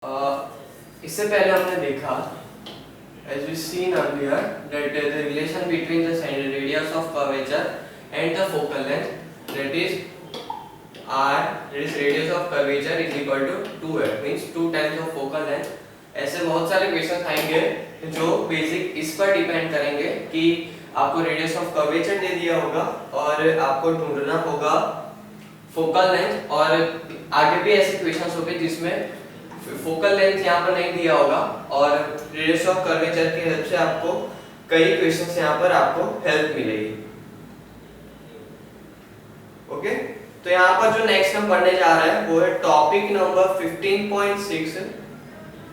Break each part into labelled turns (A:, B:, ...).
A: इससे पहले हमने देखा as we seen earlier that the relation between the radius of curvature and the focal length, that is r, that is radius of curvature is equal to 2r, means 2 times of focal length. ऐसे बहुत सारे question आएंगे जो basic इस पर depend करेंगे कि आपको रेडियस ऑफ कर्वेचर दे दिया होगा और आपको ढूंढना होगा फोकल लेंथ, और आगे भी ऐसे क्वेश्चंस होंगे जिसमें फोकल लेंथ यहाँ पर नहीं दिया होगा और रेडियस ऑफ कर्वेचर की हेल्प से आपको कई क्वेश्चंस यहाँ पर आपको हेल्प मिलेगी। ओके, तो यहाँ पर जो नेक्स्ट हम पढ़ने जा रहे हैं वो है टॉपिक नंबर 15.6।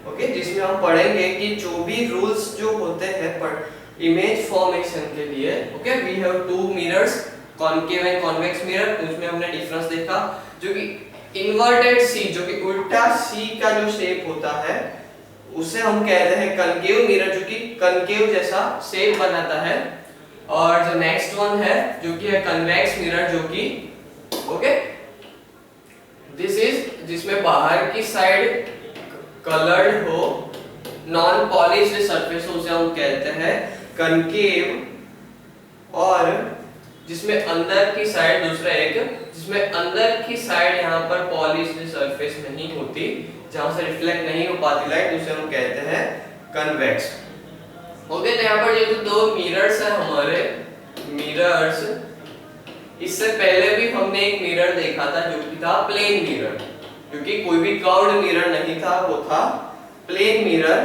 A: ओके, जिसमें हम पढ़ेंगे कि जो भी रूल्स जो होते हैं पर इमेज फॉर्मेशन के लिए। Okay, we have two mirrors, concave and convex mirror. उसमें हमने डिफरेंस देखा जो कि इन्वर्टेड सी, जो कि उल्टा सी का जो शेप होता है उसे हम कहते हैं कनकेव मिरर, जो कि कनकेव जैसा शेप बनाता है। और जो नेक्स्ट वन है जो कि है कन्वेक्स मिरर, जो कि ओके दिस इज जिसमें बाहर की साइड कलर्ड हो, नॉन पॉलिश्ड सरफेस उसे हम कहते हैं कनकेव, और जिसमें अंदर की साइड दूसरा एक जिसमें अंदर की साइड यहाँ पर पॉलिश्ड सरफेस नहीं होती, जहां से रिफ्लेक्ट नहीं हो पाती लाइट, उसे हम कहते हैं कन्वेक्स। ओके, तो यहाँ पर ये जो दो मिरर्स है हमारे मिरर्स, इससे पहले भी हमने एक मिरर देखा था जो कि था प्लेन मिरर, क्योंकि कोई भी कर्व्ड मिरर नहीं था, वो था प्लेन मिरर।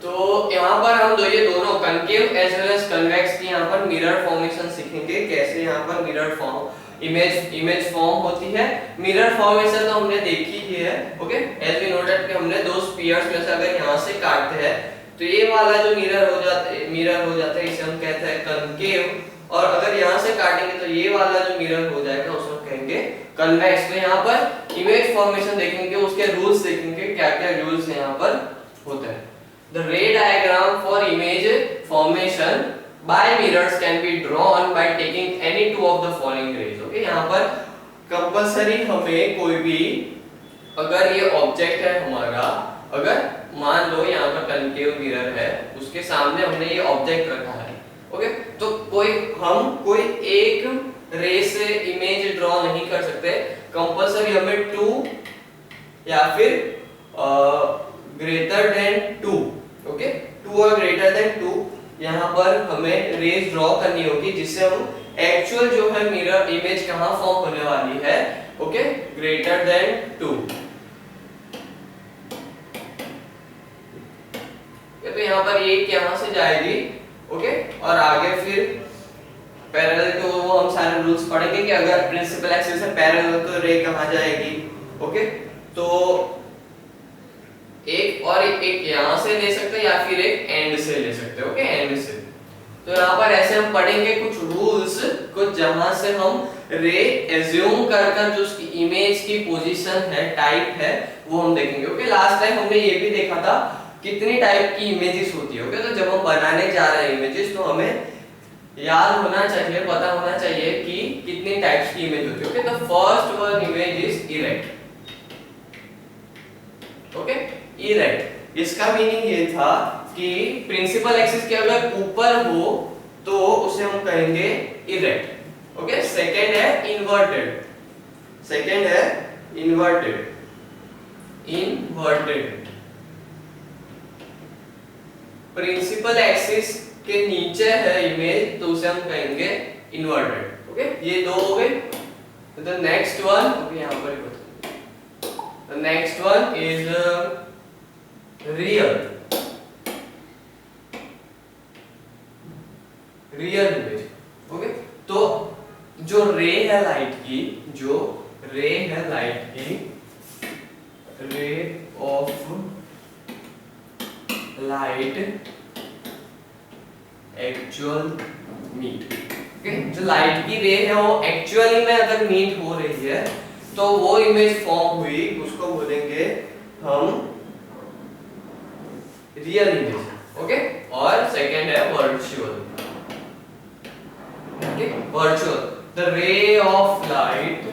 A: तो यहाँ पर हम ये दोनों concave as well as convex की यहाँ पर मिरर फॉर्मेशन सीखेंगे, कैसे यहाँ पर मिरर फॉर्म इमेज फॉर्म होती है। मिरर फॉर्मेशन तो हमने देखी ही है। ओके, एज वी नोटेड कि हमने दो स्फीयर्स में से अगर यहाँ से काटते हैं तो ये वाला जो मिरर हो जाता है इसे हम कहते हैं कनकेव, और अगर यहाँ से काटेंगे तो ये वाला जो मिरर हो जाएगा उसे हम कहेंगे कन्वेक्स। तो यहाँ पर इमेज फॉर्मेशन देखेंगे, उसके रूल्स देखेंगे, क्या क्या रूल्स यहाँ पर होते हैं। The ray diagram for image formation by mirrors can be drawn by taking any two of the following rays. Okay, यहाँ पर कंपल्सरी हमें कोई भी, अगर ये ऑब्जेक्ट है हमारा, अगर मान लो यहाँ पर कनकेव मिरर है, उसके सामने हमने ये ऑब्जेक्ट रखा है। ओके, तो हम कोई एक रे से इमेज ड्रॉ नहीं कर सकते, कंपल्सरी हमें टू या फिर greater than two, okay, two और ग्रेटर देन टू यहाँ पर हमें रेज ड्रॉ करनी होगी, जिससे हम एक्चुअल जो है मिरर इमेज कहाँ फॉर्म होने वाली है, ओके, ग्रेटर देन टू। तो यहाँ पर एक यहाँ से जाएगी, ओके, और आगे फिर पैरेलल टू, वो हम सारे रूल्स पढ़ेंगे कि अगर प्रिंसिपल एक्सिस से पैरेलल तो रे कहाँ जाएगी। ओके, तो एक और एक यहाँ से ले सकते हैं या फिर एक एंड से ले सकते हैं। ओके, एंड से। तो यहाँ पर ऐसे हम पढ़ेंगे कुछ रूल्स, कुछ जहां से हम रे एज्यूम कर जो उसकी इमेज की पोजीशन है, टाइप है, वो हम देखेंगे। ओके, लास्ट टाइम हमने ये भी देखा था कितनी टाइप की इमेजेस होती है। ओके, तो जब हम बनाने जा रहे हैं इमेजेस, तो हमें याद होना चाहिए, पता होना चाहिए कि कितनी टाइप्स की इमेज होती है। ओके, तो first one image is erect. Okay, erect, इसका मीनिंग ये था कि प्रिंसिपल एक्सिस के अगर ऊपर हो तो उसे हम कहेंगे इरेक्ट। ओके, सेकंड है इन्वर्टेड, प्रिंसिपल एक्सिस के नीचे है इमेज तो उसे हम कहेंगे इन्वर्टेड। ओके, ये दो हो गए। द नेक्स्ट वन, ओके, यहाँ पर the next one is real image. Okay, तो जो रे है लाइट की, ray of light actual meet. Okay, जो लाइट की रे है वो एक्चुअली में अगर मीट हो रही है तो वो इमेज फॉर्म हुई, उसको बोलेंगे हम रियल इमेज। ओके, और सेकंड है virtual. Okay, virtual, the ray of light.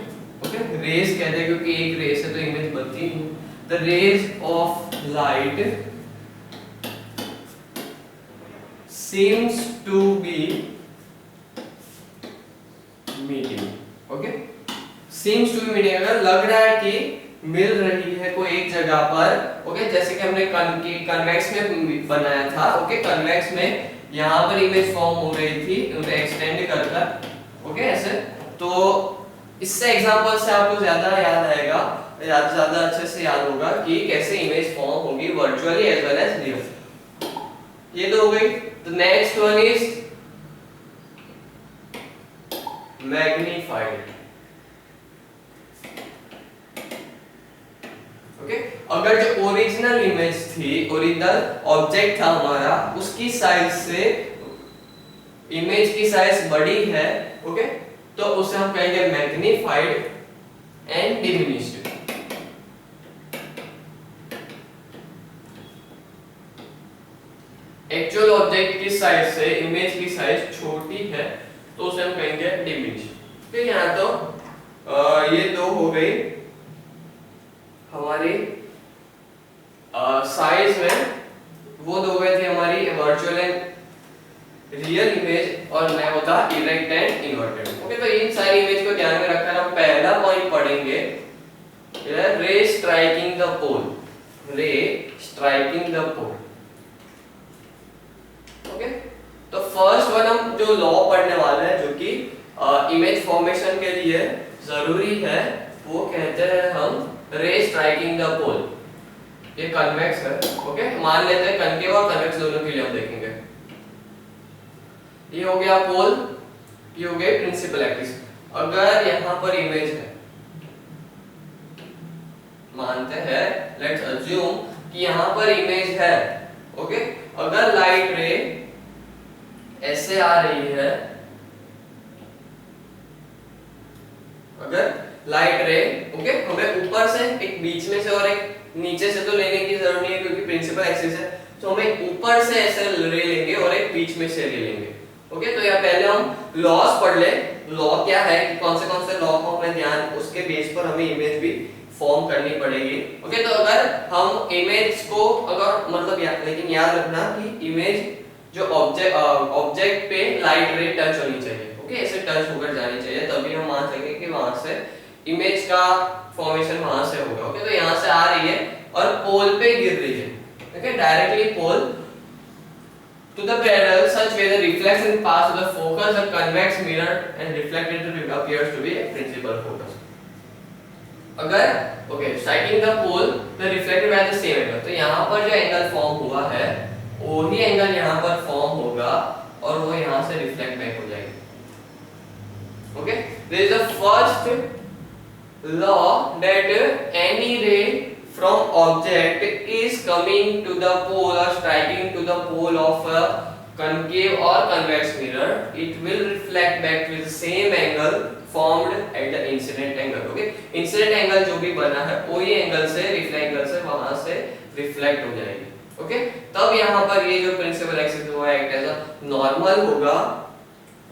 A: Okay, rays कहते हैं क्योंकि एक रे से तो इमेज बनती नहीं। the rays of light seems to be meeting. Okay, seems to be meeting, अगर लग रहा है कि मिल रही है कोई एक जगह पर, ओके, जैसे कि हमने कन्वेक्स में बनाया था, ओके, कन्वेक्स में यहाँ पर इमेज फॉर्म हो रही थी उन्हें एक्सटेंड कर कर, ओके, ऐसे। तो इससे एग्जांपल से आपको ज्यादा याद आएगा, ज्यादा अच्छे से याद होगा कि कैसे इमेज फॉर्म होगी virtually as well as real. ये तो हो गई। The next one is magnified. Okay, अगर जो ओरिजिनल इमेज थी, ओरिजिनल ऑब्जेक्ट था हमारा, उसकी साइज से इमेज की साइज बड़ी है, ओके, तो उसे हम कहेंगे magnified and diminished. Actual object की साइज से इमेज की साइज छोटी है तो उसे हम कहेंगे डिमिनिश्ड। ठीक है, यहाँ तो ये दो हो गई हमारी साइज में, वो दो गए थे हमारी वर्चुअल एंड रियल इमेज, और मैं होता इरेक्ट एंड इन्वर्टेड। ओके, तो इन सारी इमेज को ध्यान में रखकर हम पहला पॉइंट पढ़ेंगे, रे स्ट्राइकिंग द पोल। रे स्ट्राइकिंग द पोल। ओके, तो फर्स्ट वन हम जो लॉ पढ़ने वाले हैं जो कि इमेज फॉर्मेशन के लिए जरूरी है, वो कहते हैं हम रे स्ट्राइकिंग द पोल। ये कन्वेक्स है, ओके, मान लेते हैं कनकेव और कन्वेक्स दोनों के लिए हम देखेंगे। ये हो गया पोल, ये हो गया प्रिंसिपल एक्सिस। अगर यहाँ पर इमेज है, मानते हैं, लेट्स अज्यूम कि यहाँ पर इमेज है, ओके, अगर लाइट रे ऐसे आ रही है, अगर लाइट रे, ओके, हमें ऊपर से एक बीच में से और एक नीचे से तो लेने की जरूरत नहीं है क्योंकि प्रिंसिपल एक्सिस है, तो हमें ऊपर से ऐसे रे लेंगे और एक बीच में से ले लेंगे। ओके, तो यहाँ पहले हम लॉस पढ़ ले। लॉ क्या है कि कौन से लॉ को हमें ध्यान, उसके बेस पर हमें इमेज भी फॉर्म करनी पड़ेगी। ओके, तो अगर हम इमेज को अगर मतलब लेकिन याद रखना कि इमेज जो ऑब्जेक्ट पे लाइट रे टच होनी चाहिए, ओके, ऐसे टच होकर जानी चाहिए, तभी हम मान सकेंगे कि वहां से इमेज का फॉर्मेशन वहां से होगा। ओके, तो यहाँ से आ रही है और पोल पे गिर रही है, okay, directly pole to the parallel such way the reflection pass to the focus, the convex mirror and reflected appears to be a principal focus. अगर okay striking the pole the reflected by the same angle, तो यहाँ पर जो angle form हुआ है वही angle यहाँ पर फॉर्म होगा और वो यहाँ से रिफ्लेक्ट बैक हो जाएगी। Okay, there is the first law that any ray from object is coming to the pole or striking to the pole of a concave or convex mirror, it will reflect back with the same angle formed at the incident angle. Okay, incident angle जो भी बना है वही angle से reflect angle से वहां से reflect हो जाएगी। ओके, तब यहाँ पर ये जो प्रिंसिपल एक्सिस वो एक्ट एज अ नॉर्मल होगा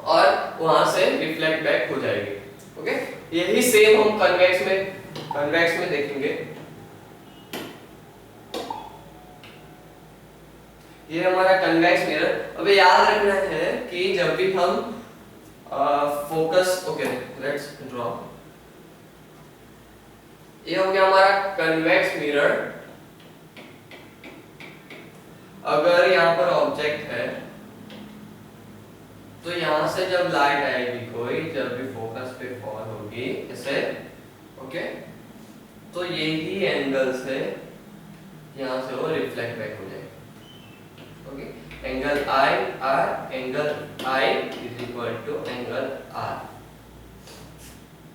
A: और वहां से रिफ्लेक्ट बैक हो जाएगी। ओके, यही सेम हम कन्वेक्स में देखेंगे। ये हमारा कन्वेक्स मिरर। अबे याद रखना है कि जब भी हम फोकस, ओके लेट्स ड्रॉ, ये हो गया हमारा कन्वेक्स मिरर। अगर यहाँ पर ऑब्जेक्ट है तो यहाँ से जब लाइट आएगी कोई, जब भी फोकस पे फॉल होगी ऐसे, ओके, तो यही एंगल से यहाँ से वो रिफ्लेक्ट बैक हो जाएगी। Okay, angle i r, angle i is equal to angle r.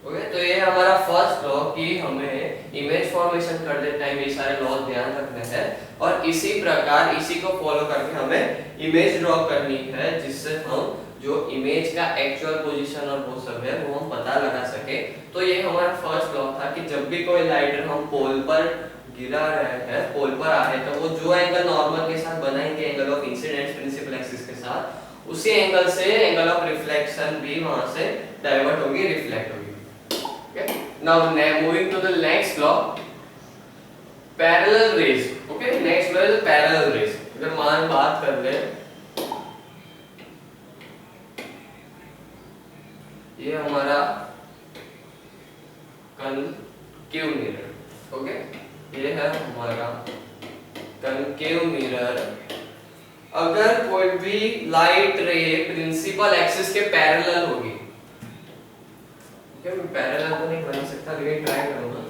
A: Okay, तो ये हमारा फर्स्ट लॉ कि हमें इमेज फॉर्मेशन करते टाइम ये सारे लॉ ध्यान रखने हैं और इसी प्रकार इसी को फॉलो करके हमें इमेज ड्रॉ करनी है जिससे हम जो इमेज का एक्चुअल पोजीशन और वो सब है वो हम पता लगा सके। तो ये हमारा फर्स्ट लॉ था कि जब भी कोई लाइट हम पोल पर गिरा रहे हैं, पोल पर आ रहे हैं, तो वो जो एंगल नॉर्मल के साथ बनाएंगे angle of incidence principal axis के साथ, उसी एंगल से एंगल ऑफ रिफ्लेक्शन भी वहां से डाइवर्ट होगी, रिफ्लेक्ट होगी। Okay, now moving to the next law. Parallel rays. Okay, next one is parallel rays. अगर मान बात कर ले, ये हमारा कनकेव मिरर। ओके, ये है हमारा कनकेव मिरर। अगर कोई भी लाइट रे प्रिंसिपल एक्सिस के पैरेलल होगी, मैं पैरेलल तो नहीं बना सकता लेकिन ट्राई करूंगा,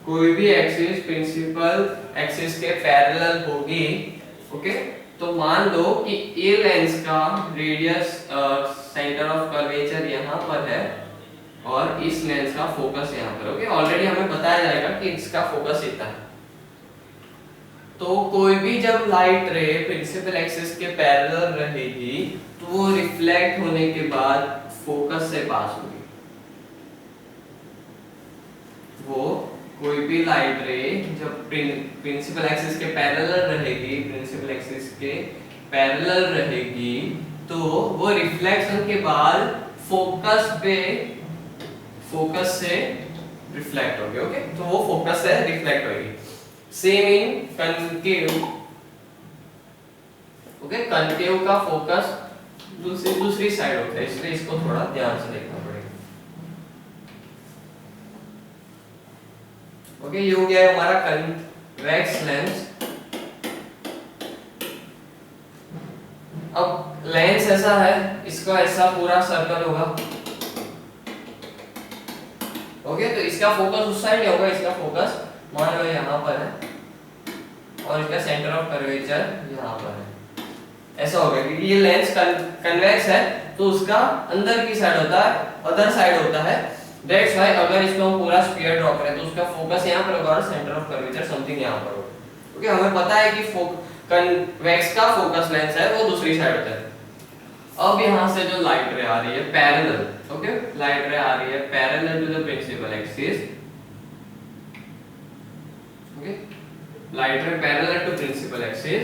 A: कोई भी एक्सिस प्रिंसिपल एक्सिस के पैरेलल होगी, ओके, तो मान लो कि ए लेंस का रेडियस सेंटर ऑफ कर्वेचर यहाँ पर है और इस लेंस का फोकस यहाँ पर। ओके, ऑलरेडी हमें बताया जाएगा कि इसका फोकस इतना है। तो कोई भी जब लाइट रे प्रिंसिपल एक्सिस के पैरेलल रहेगी तो वो रिफ्लेक्ट होने के बाद फोकस से पास होगी। वो कोई भी लाइट रे जब प्रिंसिपल एक्सिस के पैरेलल रहेगी, प्रिंसिपल एक्सिस के पैरेलल रहेगी, तो वो रिफ्लेक्शन के बाद फोकस से रिफ्लेक्ट होगी। ओके, तो वो फोकस से रिफ्लेक्ट होगी। Same in concave. Okay, concave का फोकस दूसरी साइड होता है, इसलिए इसको थोड़ा ध्यान से देखना पड़ेगा। ओके, ये हो गया हमारा कन्वेक्स लेंस। अब लेंस ऐसा है, इसका ऐसा पूरा सर्कल होगा। ओके, तो इसका फोकस उस साइड होगा, इसका फोकस मान लो यहाँ पर है और इसका सेंटर ऑफ कर्वेचर यहाँ पर है। ऐसा होगा क्योंकि ये लेंस कन्वेक्स है तो उसका अंदर की साइड होता है, अदर साइड होता है। दैट्स व्हाई अगर इसको हम पूरा स्फीयर ड्रॉ करें तो उसका फोकस यहाँ पर होगा और सेंटर ऑफ कर्वेचर समथिंग यहाँ पर होगा। ओके, हमें पता है कि कन्वेक्स का फोकस लेंस है वो दूसरी साइड होता है। अब यहाँ से जो लाइट रे आ रही है पैरेलल, ओके, लाइट रे आ रही है parallel to the principal axis. Okay, light ray parallel to principal axis,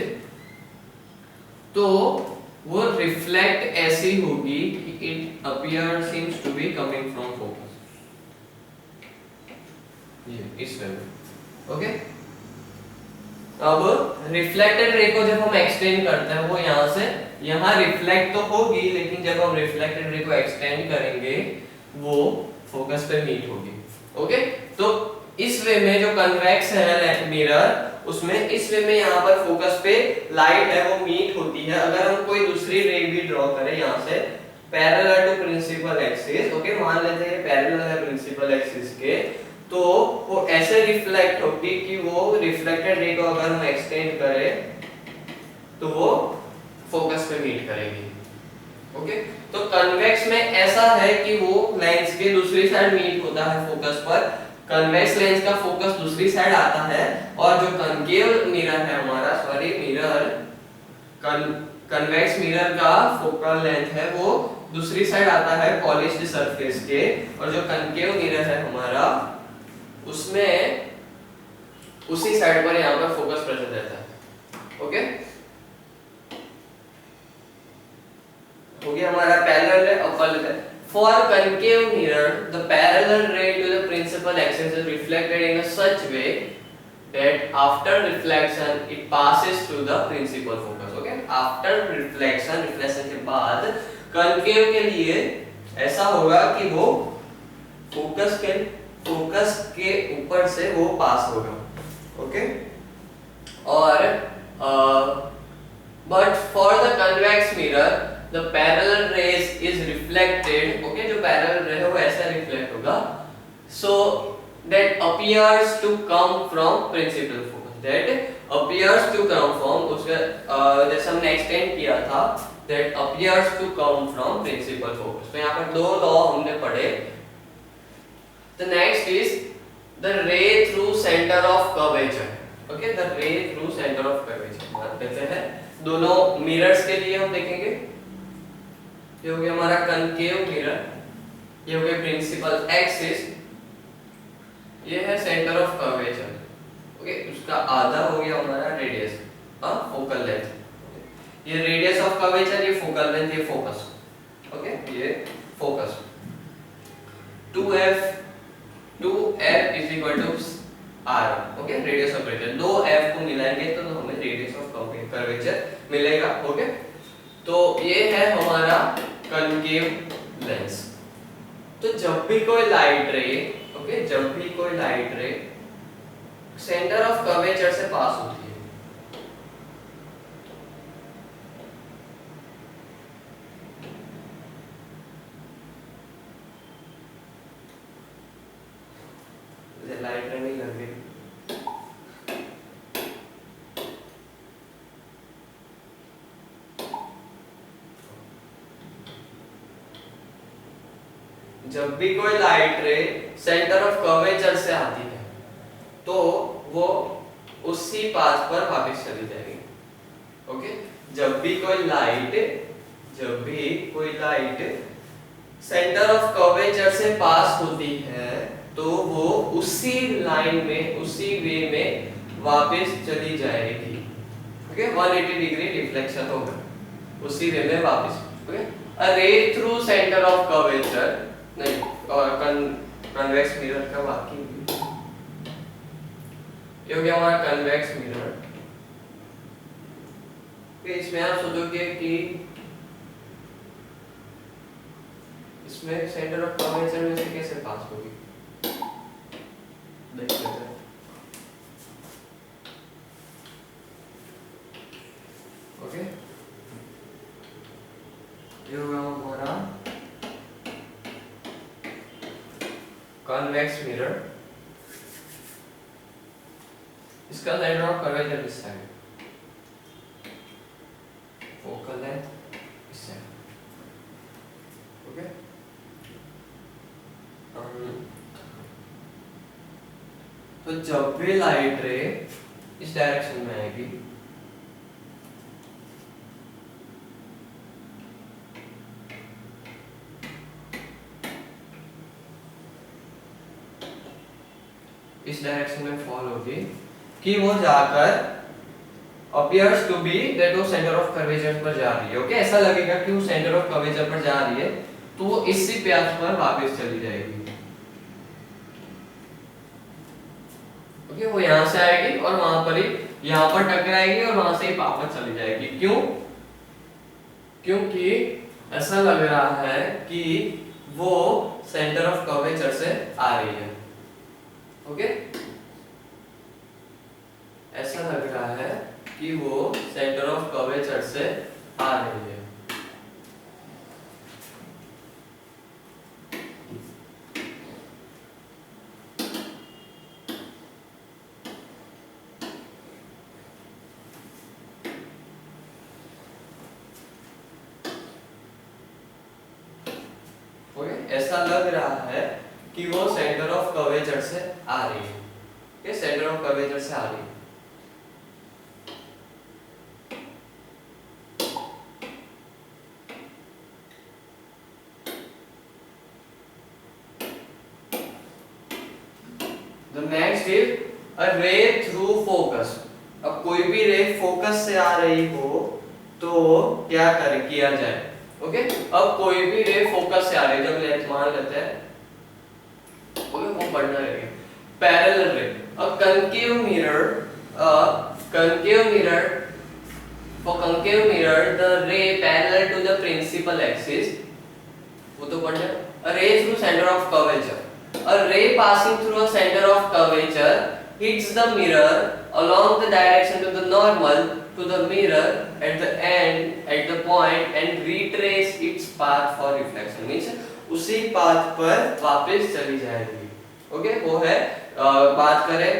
A: तो वो रिफ्लेक्ट ऐसी होगी कि it appear seems to be coming from focus, ये इस वे में। ओके, अब रिफ्लेक्टेड रे को जब हम एक्सटेंड करते हैं वो यहाँ से यहाँ रिफ्लेक्ट तो होगी, लेकिन जब हम रिफ्लेक्टेड रे को एक्सटेंड करेंगे वो फोकस पे मीट होगी। ओके, तो इस वे में जो कन्वेक्स है मिरर, उसमें इस वे में यहाँ पर फोकस पे लाइट है वो मीट होती है। अगर हम कोई दूसरी रे भी ड्रॉ करें यहाँ से parallel to principal axis, okay, मान लेते हैं पैरेलल है प्रिंसिपल एक्सिस के, तो वो ऐसे रिफ्लेक्ट होगी कि वो रिफ्लेक्टेड रे को अगर हम एक्सटेंड करें तो वो फोकस पे मीट करेगी। ओके, तो कन्वेक्स में ऐसा है कि वो लेंस के दूसरी साइड मीट होता है फोकस पर, कन्वेक्स लेंस का फोकस दूसरी साइड आता है, और जो कनकेव मिरर है हमारा, सॉरी मिरर, कन्वेक्स मिरर का फोकल लेंथ है वो दूसरी साइड आता है पॉलिश्ड सरफेस के, और जो कनकेव मिरर है हमारा उसमें उसी साइड पर यहाँ पर फोकस प्रेजेंट रहता है। ओके, हो गया हमारा पैरेलल रे। अब पढ़ लेते हैं। For concave mirror, the parallel ray to the principal axis is reflected in a such way that after reflection it passes to the principal focus. Okay, after reflection के बाद concave के लिए ऐसा होगा कि वो फोकस के ऊपर से वो पास होगा। ओके, और but for the convex mirror the parallel rays is reflected, okay, जो parallel ray है वो ऐसा रिफ्लेक्ट होगा, so that appears to come from principal focus, that appears to come from, उसका जैसे हमने एक्सटेंड किया था, that appears to come from principal focus। तो यहाँ पर दो लॉ हमने पढ़े। The next is the ray through center of curvature। okay, the ray through center of curvature बात करते हैं दोनों मिरर्स के लिए। हम देखेंगे ये हो गया हमारा कनकेव मिरर, ये हो गया प्रिंसिपल एक्सिस, ये है सेंटर ऑफ कर्वेचर। ओके, उसका आधा हो गया हमारा रेडियस, फोकल लेंथ। ये रेडियस ऑफ कर्वेचर, ये फोकल लेंथ, ये फोकस। ओके, ये focus 2f is equal to R, okay, radius of curvature. दो F को मिलाएंगे तो हमें रेडियस ऑफ कर्वेचर मिलेगा, ओके। तो ये है हमारा कनकेव लेंस। तो जब भी कोई लाइट रे, ओके, जब भी कोई लाइट रे सेंटर ऑफ कर्वेचर से पास होती है, लाइट रे नहीं लग रही, जब भी कोई लाइट रे सेंटर ऑफ कर्वेचर से आती है तो वो उसी पाथ पर वापस चली जाएगी, ओके। जब भी कोई लाइट सेंटर ऑफ कर्वेचर से पास होती है तो वो उसी लाइन में, उसी वे में वापस चली जाएगी, ओके। 180 डिग्री रिफ्लेक्शन होगा उसी वे में वापस, ओके। अ रे थ्रू सेंटर ऑफ कर्वेचर, नहीं, कन्वेक्स मिरर का वाक्य ये हो गया हमारा कन्वेक्स मिरर। इसमें आप सोचोगे कि इसमें सेंटर ऑफ कर्वेचर में से कैसे पास होगी, देख लेते हैं। ओके, ये होगा हमारा कन्वेक्स मिरर। इसका सेंटर ऑफ कर्वेचर इस साइड, फोकल लेंथ इस साइड, ओके। तो जब भी लाइट रे इस डायरेक्शन में आएगी इस डायरेक्शन में फॉल होगी कि वो जाकर appears to be that वो सेंटर ऑफ कर्वेचर पर जा रही है, ओके। ऐसा लगेगा कि वो सेंटर ऑफ कर्वेचर पर जा रही है तो वो इसी पाथ पर वापस चली जाएगी, ओके। वो यहाँ से आएगी और वहां पर ही, यहाँ पर टकराएगी और वहां से ही वापस चली जाएगी। क्यों? क्योंकि ऐसा लग रहा है कि वो सेंटर ऑफ कर्वेचर से आ रही है, ओके। ऐसा लग रहा है कि वो सेंटर ऑफ कर्वेचर से आ रही है। ओके, ऐसा लग रहा है कि वो सेंटर ऑफ कर्वेचर से आ रही है, ओके, सेंटर ऑफ कर्वेचर से आ रही है। The next is a ray through focus। अब कोई भी रे फोकस से आ रही हो तो क्या किया जाए, ओके। अब कोई भी रे फोकस से आ रही है, जब लेंथ मान लेते हैं, ओके, वो पढ़ना रहेगा। पैरेलल रे, a concave mirror, for concave mirror the ray parallel to the principal axis, वो तो पढ़ना है। A ray through center of curvature, a ray passing through a center of curvature hits the mirror along the direction to the normal to the mirror at the end, at the point, and retrace its path for reflection, means उसी path पर वापस चली जाएगी, okay. वो है, बात करें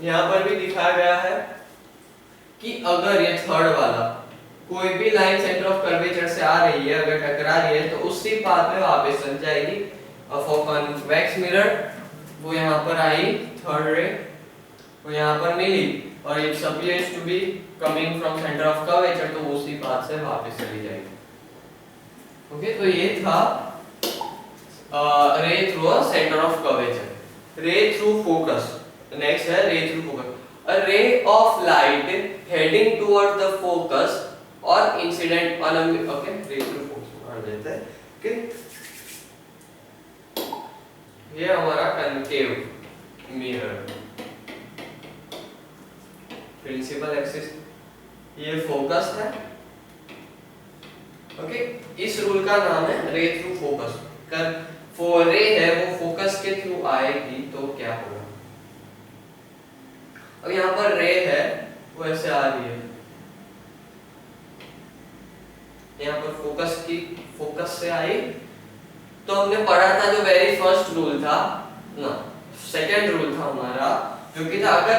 A: यहाँ पर भी दिखाया गया है कि अगर ये थर्ड वाला कोई भी लाइन सेंटर ऑफ कर्वेचर से आ रही है, अगर टकरा रही है तो उसी पाथ में वापस चल जाएगी। फॉर कन्वेक्स मिरर वो यहाँ पर आई, थर्ड रे वो यहाँ पर मिली और it's appears to be coming from centre of curvature, तो उसी पाथ से वापस चली जाएगी, ओके। तो ये था रे through a centre of curvature. रे थ्रू फोकस, नेक्स्ट है रे through focus. A ray of light heading toward the focus or incident on a, okay, ray through focus मान लेते हैं, ओके। ये हमारा कनकेव मिरर, प्रिंसिपल एक्सिस, ये focus है। ओके, इस रूल का नाम है रे थ्रू फोकस। कर रे है वो फोकस के थ्रू आएगी तो क्या होगा। अब यहाँ पर रे है वो ऐसे आ रही है, यहाँ पर फोकस से आई, तो हमने पढ़ा था जो वेरी फर्स्ट रूल था ना, सेकेंड रूल था हमारा, जो कि था अगर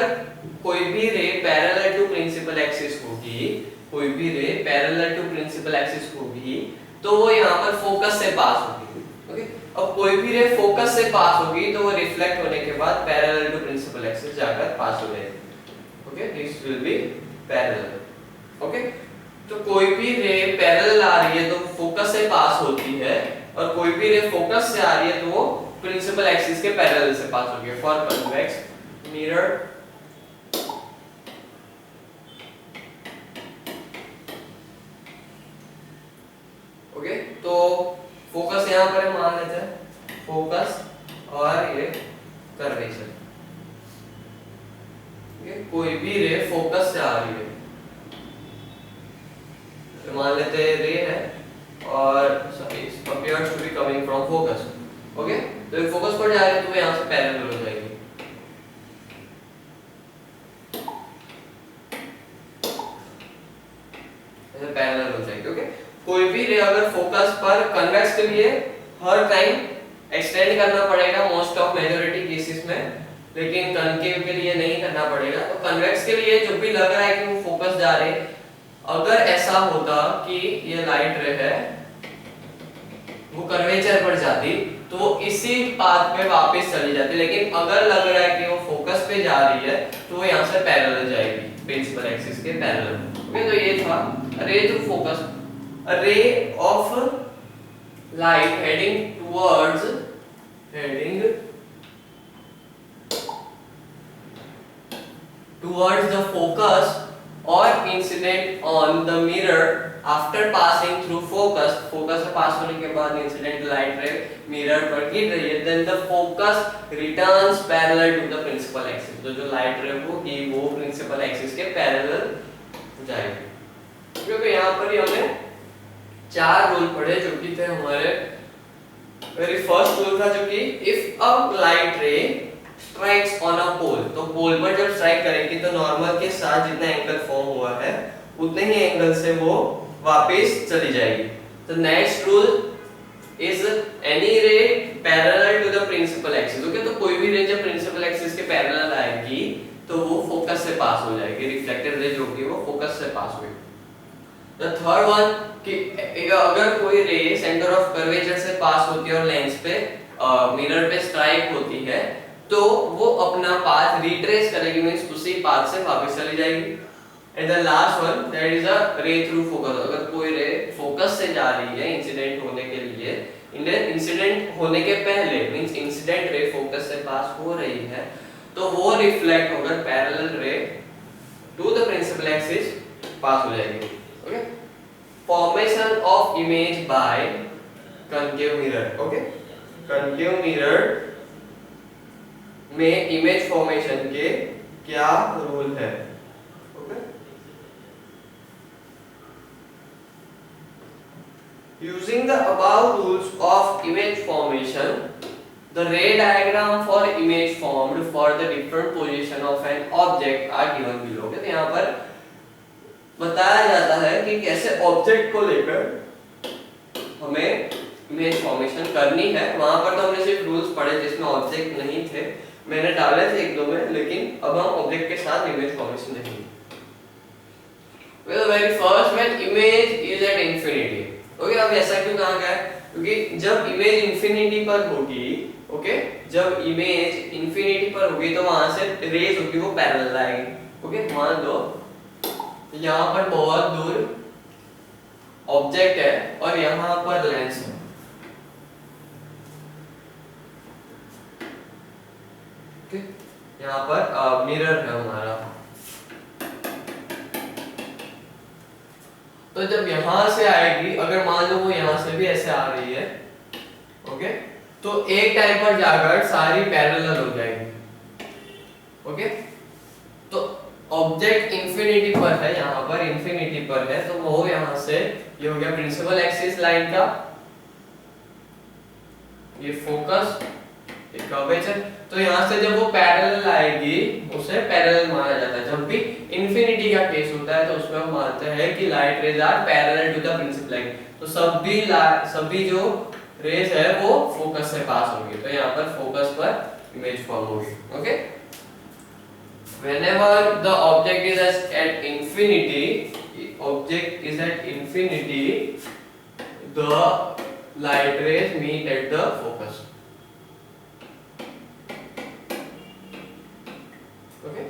A: कोई भी रे पैरेलल टू प्रिंसिपल एक्सिस होगी, कोई भी रे पैरेलल टू प्रिंसिपल एक्सिस होगी तो वो यहाँ पर फोकस से पास होगी। ओके, अब कोई भी रे फोकस से पास होगी तो वो रिफ्लेक्ट होने के बाद पैरेलल टू प्रिंसिपल एक्सिस जाकर पास हो जाएगी। Okay, this will be parallel. Okay, तो कोई भी रे पैरेलल आ रही है तो फोकस से पास होती है, और कोई भी रे फोकस से आ रही है तो वो प्रिंसिपल एक्सिस के पैरेलल से पास होगी। फॉर कन्वेक्स मिरर ओके, तो फोकस यहाँ पर मान लेते हैं फोकस और ये कर्वेचर। कोई भी रे फोकस से आ रही है, तो मान लेते हैं रे है और it appears to be coming from focus. Okay, तो ये फोकस पर जा रही है तो यहाँ से पैरेलल हो जाएगी। ऐसे पैरेलल हो जाएगी। ओके, कोई भी रे अगर फोकस पर कन्वेक्स के लिए हर टाइम एक्सटेंड करना पड़ेगा मोस्ट ऑफ मेजॉरिटी केसेस में, लेकिन कनकेव के लिए नहीं करना पड़ेगा। तो कन्वेक्स के लिए जब भी लग रहा है कि वो फोकस जा रहे, अगर ऐसा होता कि ये लाइट रे है वो कर्वेचर पर जाती तो वो इसी पाथ पे वापस चली जाती, लेकिन अगर लग रहा है कि वो फोकस पे जा रही है तो वो यहाँ से पैरेलल जाएगी प्रिंसिपल एक्सिस के पैरेलल। ओके, तो ये था रे through focus, a ray of light heading towards the focus or incident on the mirror after passing through focus से पास होने के बाद इंसिडेंट लाइट रे मिरर पर गिर रही है, then the focus returns parallel to the principal axis। तो जो लाइट रे होगी वो प्रिंसिपल एक्सिस के पैरेलल जाएगी। क्योंकि यहाँ पर ही हमने चार रूल पढ़े जो कि थे हमारे। वेरी फर्स्ट रूल था जो कि if a light ray strikes on a pole, तो पोल पर जब स्ट्राइक करेगी तो नॉर्मल के साथ जितना एंगल फॉर्म हुआ है उतने ही एंगल से वो वापस चली जाएगी। तो next rule is any ray parallel to the principal axis. Okay, तो कोई भी रे जब प्रिंसिपल एक्सिस के पैरेलल आएगी तो वो फोकस से पास हो जाएगी, रिफ्लेक्टेड रे जो होगी वो फोकस से पास होगी। द थर्ड वन कि अगर कोई रे सेंटर ऑफ कर्वेचर से पास होती है और लेंस पे मिरर पे स्ट्राइक होती है तो वो अपना पाथ रिट्रेस करेगी, मींस उसी पाथ से वापस चली जाएगी। And the last one that is a रे थ्रू फोकस। अगर कोई रे फोकस से जा रही है इंसिडेंट होने के लिए, इंसिडेंट होने के पहले मींस इंसिडेंट रे फोकस से पास हो रही है तो वो रिफ्लेक्ट होकर parallel ray to the principal axis pass हो जाएगी। Okay, formation of image by concave mirror. Okay, concave mirror में इमेज फॉर्मेशन के क्या रूल है। Okay, using the above rules of image formation, the ray diagram for image formed for the different position of an object are given below। तो यहाँ पर बताया जाता है कि कैसे ऑब्जेक्ट को लेकर हमें इमेज फॉर्मेशन करनी है। वहां पर तो हमने सिर्फ रूल्स पढ़े जिसमें ऑब्जेक्ट नहीं थे, मैंने डाले थे एक दो में, लेकिन अब हम ऑब्जेक्ट के साथ इमेज फॉर्मेशन देखेंगे। Very first when image is at infinity. Okay, अब ऐसा क्यों कहा गया है? क्योंकि जब इमेज इंफिनिटी पर होगी, ओके, जब इमेज इंफिनिटी पर होगी तो वहां से रेज होगी वो पैरेलल आएगी। ओके, मान लो यहाँ पर बहुत दूर ऑब्जेक्ट है और यहाँ पर लेंस है। ओके, यहाँ पर मिरर है हमारा। तो जब यहां से आएगी, अगर मान लो वो यहां से भी ऐसे आ रही है, ओके, तो एक टाइम पर जाकर सारी पैरेलल हो जाएगी। ओके, तो ऑब्जेक्ट इंफिनिटी पर है, यहाँ पर इंफिनिटी पर है, तो वो यहाँ से ये हो गया प्रिंसिपल एक्सिस लाइन का, ये फोकस, ये कर्वेचर। तो यहाँ से जब वो पैरेलल आएगी उसे पैरेलल माना जाता है। जब भी इंफिनिटी का केस होता है तो उसमें हम मानते हैं कि light rays are parallel to the principal line, तो सभी जो रेज है वो फोकस से पास होगी, तो यहाँ पर फोकस पर इमेज फॉर्म होगी। Okay, whenever the object is at infinity, the light rays meet at the focus. Okay,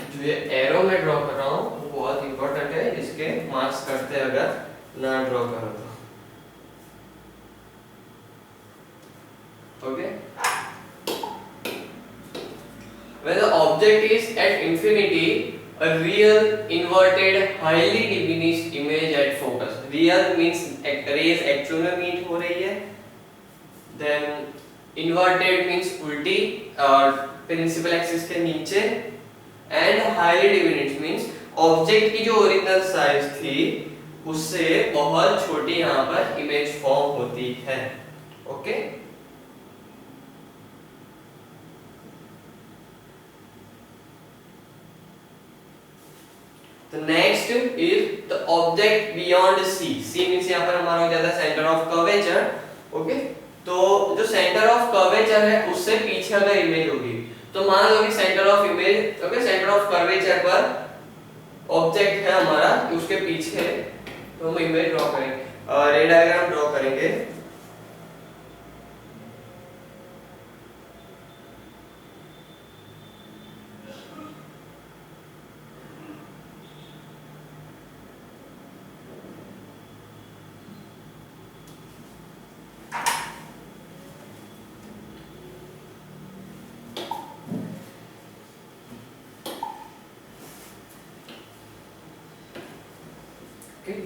A: जो ये एरो में ड्रॉ कर रहा हूँ वो बहुत इंपॉर्टेंट है, इसके मार्क्स करते हैं अगर ना ड्रॉ करो तो। Okay, when the object is at infinity, a real inverted highly diminished image at focus. Real means rays actual में meet हो रही है, then inverted means उल्टी और प्रिंसिपल एक्सिस के नीचे, and highly diminished means object की जो ओरिजिनल साइज थी उससे बहुत छोटी यहाँ पर इमेज फॉर्म होती है। Okay, The next is the object beyond C. C means यहाँ पर हमारा हो जाता है सेंटर ऑफ कर्वेचर। ओके, तो जो सेंटर ऑफ कर्वेचर है उससे पीछे अगर इमेज होगी तो मान लो कि centre of image, okay, centre of curvature पर ऑब्जेक्ट है हमारा, उसके पीछे तो हम इमेज ड्रॉ करेंगे, रे डायग्राम ड्रॉ करेंगे।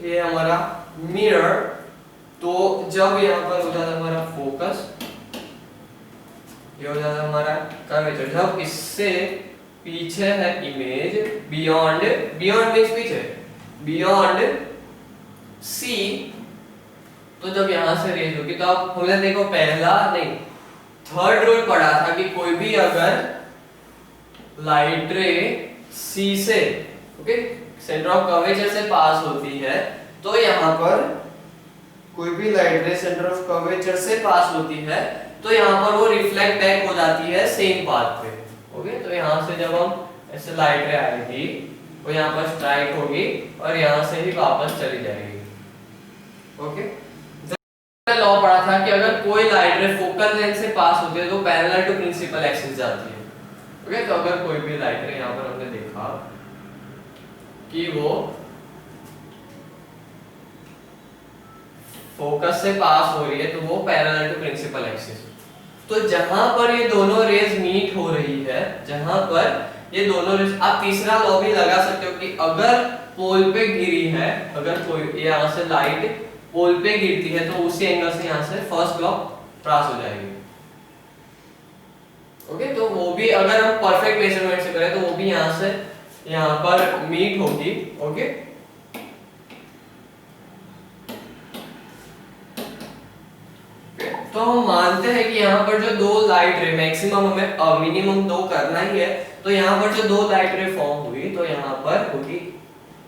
A: ये हमारा मिरर, तो जब यहाँ पर हो जाता है हमारा फोकस, ये हो जाता है हमारा कर्वेचर, जब इससे पीछे है इमेज बियॉन्ड, बियॉन्ड मींस पीछे, बियॉन्ड सी, तो जब यहाँ से रेज होगी तो आप हमने देखो पहला नहीं थर्ड रूल पढ़ा था कि कोई भी अगर लाइट रे सी से, ओके, सेंटर ऑफ कर्वेचर से पास होती है तो यहाँ पर कोई भी लाइट रे सेंटर ऑफ कर्वेचर से पास होती है तो यहाँ पर वो रिफ्लेक्ट बैक हो जाती है सेम पाथ पे। ओके, तो यहाँ से जब हम ऐसे लाइट रे आएगी वो यहाँ पर स्ट्राइक होगी और यहाँ से ही वापस चली जाएगी। ओके, लॉ पढ़ा था कि अगर कोई लाइट रे फोकल लेंथ से पास होती है तो पैरेलल टू प्रिंसिपल एक्सिस जाती है। ओके, तो अगर कोई भी लाइट रे, यहाँ पर हमने देखा कि वो फोकस से पास हो रही है तो वो पैरेलल टू प्रिंसिपल एक्सिस, तो जहां पर ये दोनों रेज मीट हो रही है, जहां पर ये दोनों रेज, आप तीसरा लॉ भी लगा सकते हो कि अगर पोल पे गिरी है, अगर कोई यहाँ से लाइट पोल पे गिरती है तो उसी एंगल से यहाँ से फर्स्ट लॉ क्रॉस हो जाएगी। ओके, तो वो भी अगर हम परफेक्ट मेजरमेंट से करें तो वो भी यहाँ से यहाँ पर मीट होगी। ओके, तो हम मानते हैं कि यहाँ पर जो दो लाइट रे, मैक्सिमम हमें मिनिमम दो करना ही है, तो यहाँ पर जो दो लाइट रे फॉर्म हुई तो यहाँ पर होगी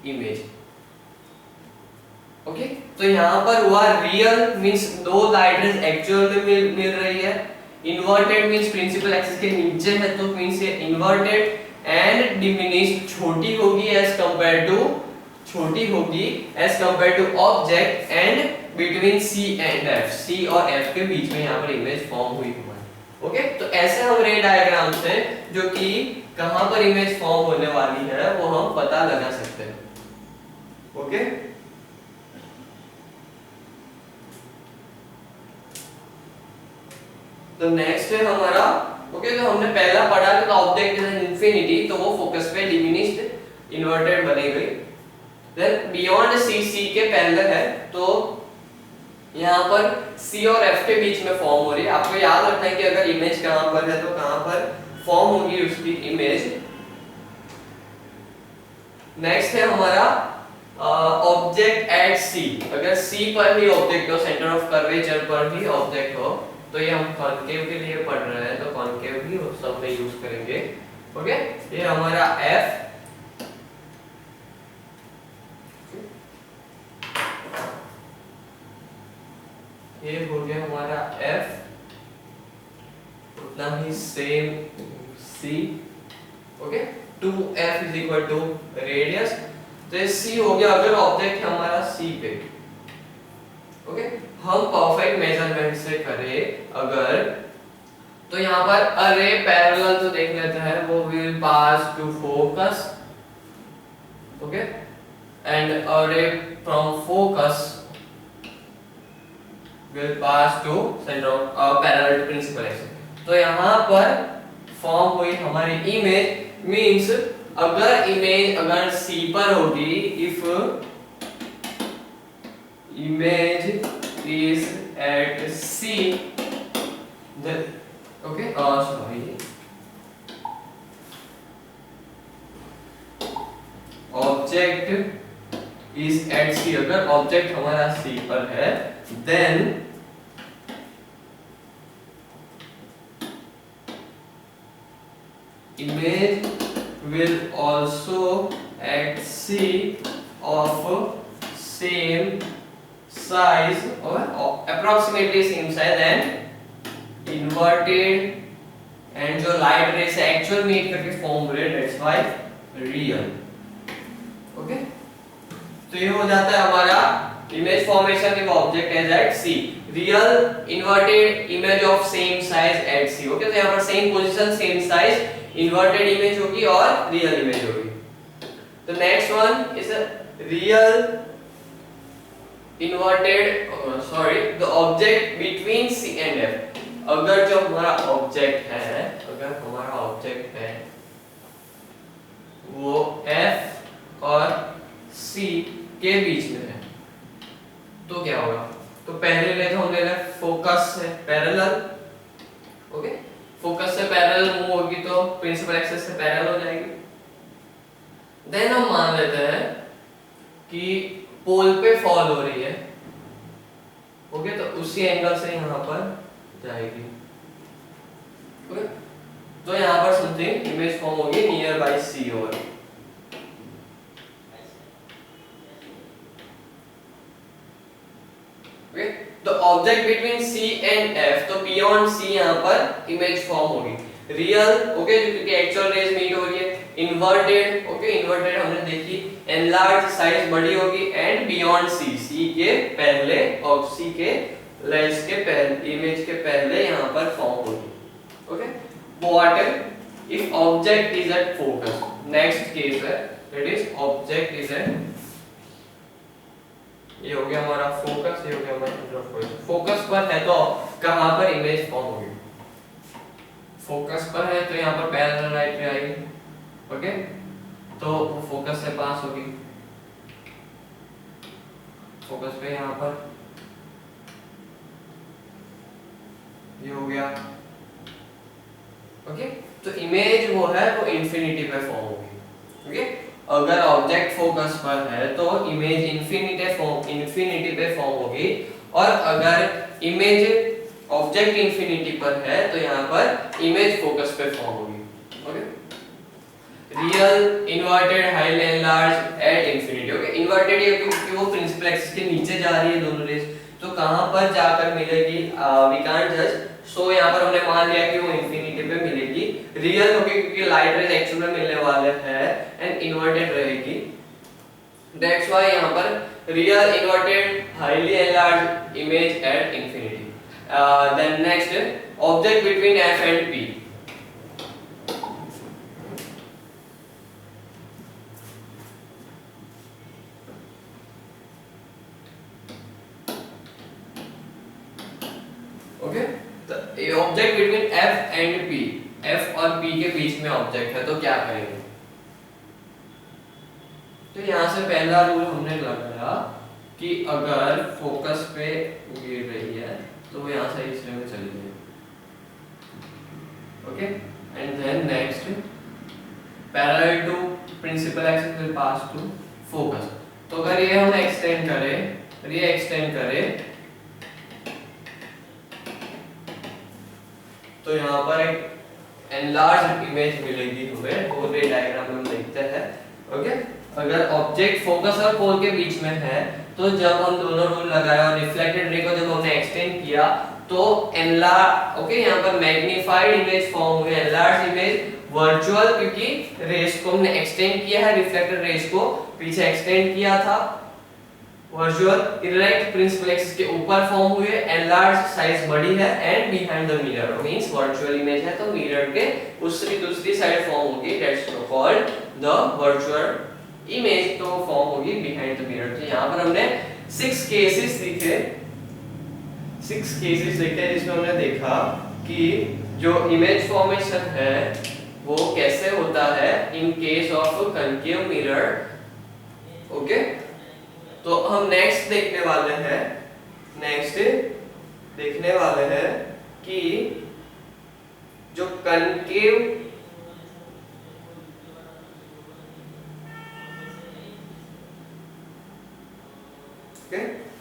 A: इमेज। ओके, तो यहाँ पर हुआ रियल मींस दो लाइट रेज एक्चुअल में मिल रही है, इन्वर्टेड मींस प्रिंसिपल एक्सिस के नीचे है तो मींस ये इन्वर्टेड, एंड डिमिनिश्ड छोटी होगी as compare to object, and between C and F, C और F के बीच में यहाँ पर इमेज फॉर्म हुई हुआ है। ओके, तो ऐसे हम रे डायग्राम से जो कि कहां पर इमेज फॉर्म होने वाली है वो हम पता लगा सकते हैं। ओके, तो नेक्स्ट है हमारा, ओके, तो हमने पहला पढ़ा कि ऑब्जेक्ट इज इंफिनिटी, तो वो फोकस पे डिमिनिश्ड इन्वर्टेड बनी गई। देन बियॉन्ड C के पैरेलल है, तो यहाँ पर C और F के बीच में फॉर्म हो रही है। आपको याद रखना है कि अगर इमेज कहाँ पर है तो कहाँ पर फॉर्म होगी उसकी इमेज। नेक्स्ट है हमारा ऑब्जेक्ट एट सी। अगर सी पर ही ऑब्जेक्ट हो, सेंटर ऑफ कर्वेचर पर ही ऑब्जेक्ट हो, तो ये हम कॉनकेव के लिए पढ़ रहे हैं, तो कॉनकेव ही सब में यूज करेंगे। ओके, ये हमारा एफ, ये हो गया हमारा एफ, उतना ही same C. Okay, 2f is equal to radius, तो ये सी हो गया अगर ऑब्जेक्ट है हमारा सी पे। ओके, हम परफेक्ट मेजरमेंट से करें अगर, तो यहाँ पर अरे पैरेलल तो देख लेते हैं, वो will pass to focus. Okay, and a ray from focus will pass to center of parallel to principal axis। तो यहाँ पर फॉर्म हुई हमारी इमेज, मींस अगर इमेज अगर सी पर होगी, if image is at C, okay sorry, object is at C, अगर ऑब्जेक्ट हमारा सी पर है, then image will also at C of same size or approximately same size and inverted, and जो light ray से actual meet करके form हुए, that's why real। Okay, तो ये हो जाता है हमारा image formation if object is at C, real inverted image of same size at C। Okay, तो यहाँ पर same position same size inverted image होगी और real image होगी। तो next one is a real inverted the object between C and F। अगर जो हमारा ऑब्जेक्ट है, अगर हमारा ऑब्जेक्ट है वो F और C के बीच में है, तो क्या होगा? तो पहले ले तो हम ले रहे फोकस से पैरेलल। ओके, फोकस से पैरेलल मूव होगी तो प्रिंसिपल एक्सिस से पैरेलल हो जाएगी। देन हम मान लेते हैं कि पोल पे फॉल हो रही है। ओके, तो उसी एंगल से यहाँ पर जाएगी। ओके, तो यहाँ पर समथिंग इमेज फॉर्म होगी नियर बाय सी ओवर। तो object between C and F, तो बियॉन्ड C यहाँ पर इमेज फॉर्म होगी रियल। ओके, क्योंकि एक्चुअल रेज मीट हो रही है। इन्वर्टेड, ओके, इन्वर्टेड हमने देखी, एनलार्ज साइज बड़ी होगी, एंड बियॉन्ड C के पहले और C के लेंस के पहले, इमेज के पहले यहाँ पर फॉर्म होगी। Okay, what if object is at focus, next case है that is object is at, ये हो गया हमारा फोकस, ये हो गया हमारा सेंटर ऑफ पोजीशन। फोकस पर है तो कहां पर इमेज फॉर्म होगी? फोकस पर है तो यहाँ पर पैरेलल लाइट रे आएगी। ओके, तो वो फोकस से पास होगी, फोकस पे यहाँ पर ये हो गया। ओके, तो इमेज वो है वो इंफिनिटी पे फॉर्म होगी। ओके, अगर ऑब्जेक्ट फोकस पर है तो इमेज इंफिनिटी पे फॉर्म होगी, और अगर इमेज ऑब्जेक्ट इंफिनिटी पर है तो यहाँ पर इमेज फोकस पे फॉर्म होगी। Okay, real inverted highly enlarge at infinity. Okay, inverted ये क्योंकि वो प्रिंसिपल एक्सिस के नीचे जा रही है दोनों रेज, तो कहां पर जाकर मिलेगी वी कांट जज। सो यहाँ पर हमने मान लिया कि वो इंफिनिटी पे मिलेगी। रियल होगी क्योंकि लाइट रेज एक्चुअल में मिलने वाले हैं, एंड इन्वर्टेड रहेगी, दैट्स व्हाई यहाँ पर real inverted highly enlarge image at infinity. Then next object between F and P। Okay, तो object between F and P, F और P के बीच में ऑब्जेक्ट है, तो क्या करेंगे? तो यहाँ से पहला रूल हमने लगाया कि अगर फोकस पे गिर रही है तो वो यहाँ से इस रे में चली जाएगी। Okay, and then next parallel to principal axis will pass to focus. तो अगर ये हम एक्सटेंड करें, ये एक्सटेंड करें, तो यहाँ पर एक एनलार्ज इमेज मिलेगी हमें, वो रे डायग्राम में हम देखते हैं। ओके, अगर ऑब्जेक्ट फोकस और पोल के बीच में है, तो जब हम दोनों रूल लगाए और रिफ्लेक्टेड रे को जब हमने एक्सटेंड किया, तो एनलार्ज, ओके, यहाँ पर मैग्नीफाइड इमेज फॉर्म हुई, एनलार्ज इमेज वर्चुअल, क्योंकि रेस को हमने एक्सटेंड किया है, रिफ्लेक्टेड रेस को पीछे एक्सटेंड किया था, वर्चुअल इरेक्ट प्रिंसिपल एक्सिस के ऊपर फॉर्म हुए, एनलार्ज साइज बड़ी है, and behind the mirror means virtual image है तो मिरर के दूसरी साइड फॉर्म होगी, that's called the virtual image, तो फॉर्म होगी बिहाइंड द मिरर। तो यहाँ पर हमने 6 केसेस देखे, 6 केसेस देखे जिसमें हमने देखा कि जो इमेज फॉर्मेशन है वो कैसे होता है in case of concave mirror. Okay, तो हम नेक्स्ट देखने वाले हैं कि जो कनकेव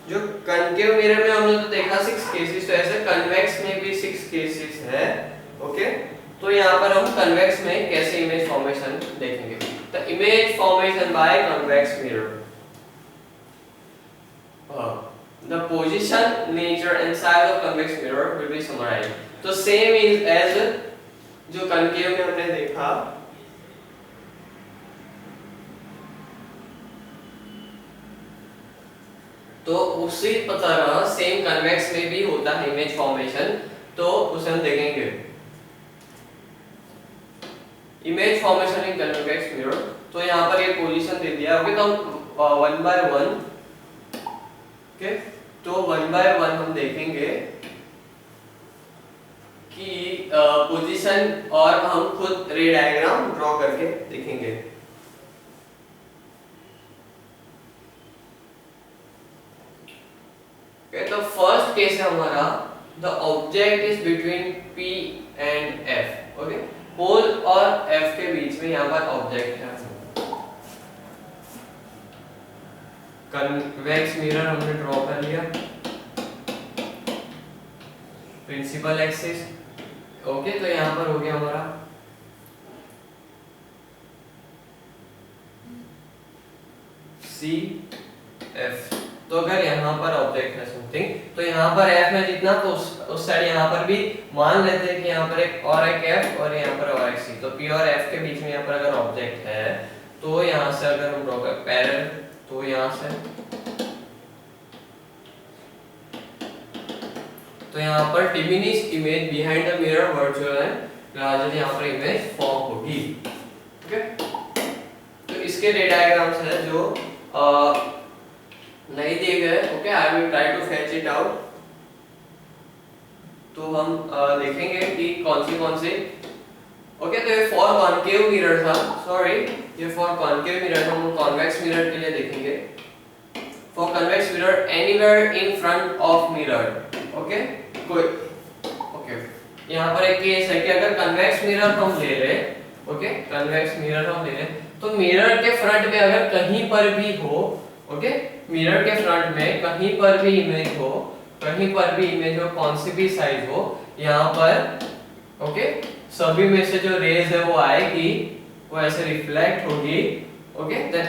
A: जो कनकेव मिरर में हमने तो देखा 6 केसेस, तो ऐसे कन्वेक्स में भी 6 केसेस है। ओके, तो यहाँ पर हम कन्वेक्स में कैसे इमेज फॉर्मेशन देखेंगे। तो image formation by convex mirror, the position, nature and size of convex mirror will be summarized. तो same is as जो कनकेव में हमने देखा, तो उसी तरह सेम कन्वेक्स में भी होता है इमेज फॉर्मेशन, तो उसे हम देखेंगे। इमेज फॉर्मेशन इन कन्वेक्स मिरर, तो यहाँ पर ये पोजीशन दे दिया। ओके, तो हम 1 by 1, ओके, तो 1 by 1 हम देखेंगे कि पोजीशन, और हम खुद रे डायग्राम ड्रॉ करके देखेंगे। ओके, तो फर्स्ट केस है हमारा, the object is between P and F। Okay, pole और F के बीच में यहाँ पर ऑब्जेक्ट है। कन्वेक्स मिरर हमने ड्रॉ कर लिया, प्रिंसिपल एक्सिस। ओके, तो यहाँ पर हो गया हमारा CF। तो अगर यहाँ पर ऑब्जेक्ट है समथिंग, तो यहाँ पर F है जितना, तो उस साइड यहाँ पर भी मान लेते हैं कि यहाँ पर एक F और यहाँ पर और एक C। तो P और F के बीच में यहाँ पर अगर ऑब्जेक्ट है, तो यहाँ से अगर हम ड्रॉ कर पैरेलल, तो यहाँ से, तो यहाँ पर diminish image behind the mirror virtual है, लार्जर यहाँ पर इमेज फॉर्म होगी। ओके, तो इसके रे डायग्राम्स है जो नहीं दिए गए। Okay, I will try to fetch it out. तो हम देखेंगे कि कौन सी। ओके, तो ये फॉर कॉनकेव मिरर था, सॉरी, ये फॉर कॉनकेव मिरर, हम कॉन्वेक्स मिरर के लिए देखेंगे। For convex mirror anywhere in front of mirror. Okay, कोई, ओके, यहाँ पर एक केस है कि अगर कन्वेक्स मिरर हम ले रहे, ओके, कन्वेक्स मिरर हम ले रहे, तो मिरर के फ्रंट में अगर कहीं पर भी हो, ओके, मिरर के फ्रंट में कहीं पर भी इमेज हो, कौन सी भी साइज हो, यहाँ पर, ओके, सभी में से जो रेज है वो आएगी, वो ऐसे रिफ्लेक्ट होगी। ओके, देन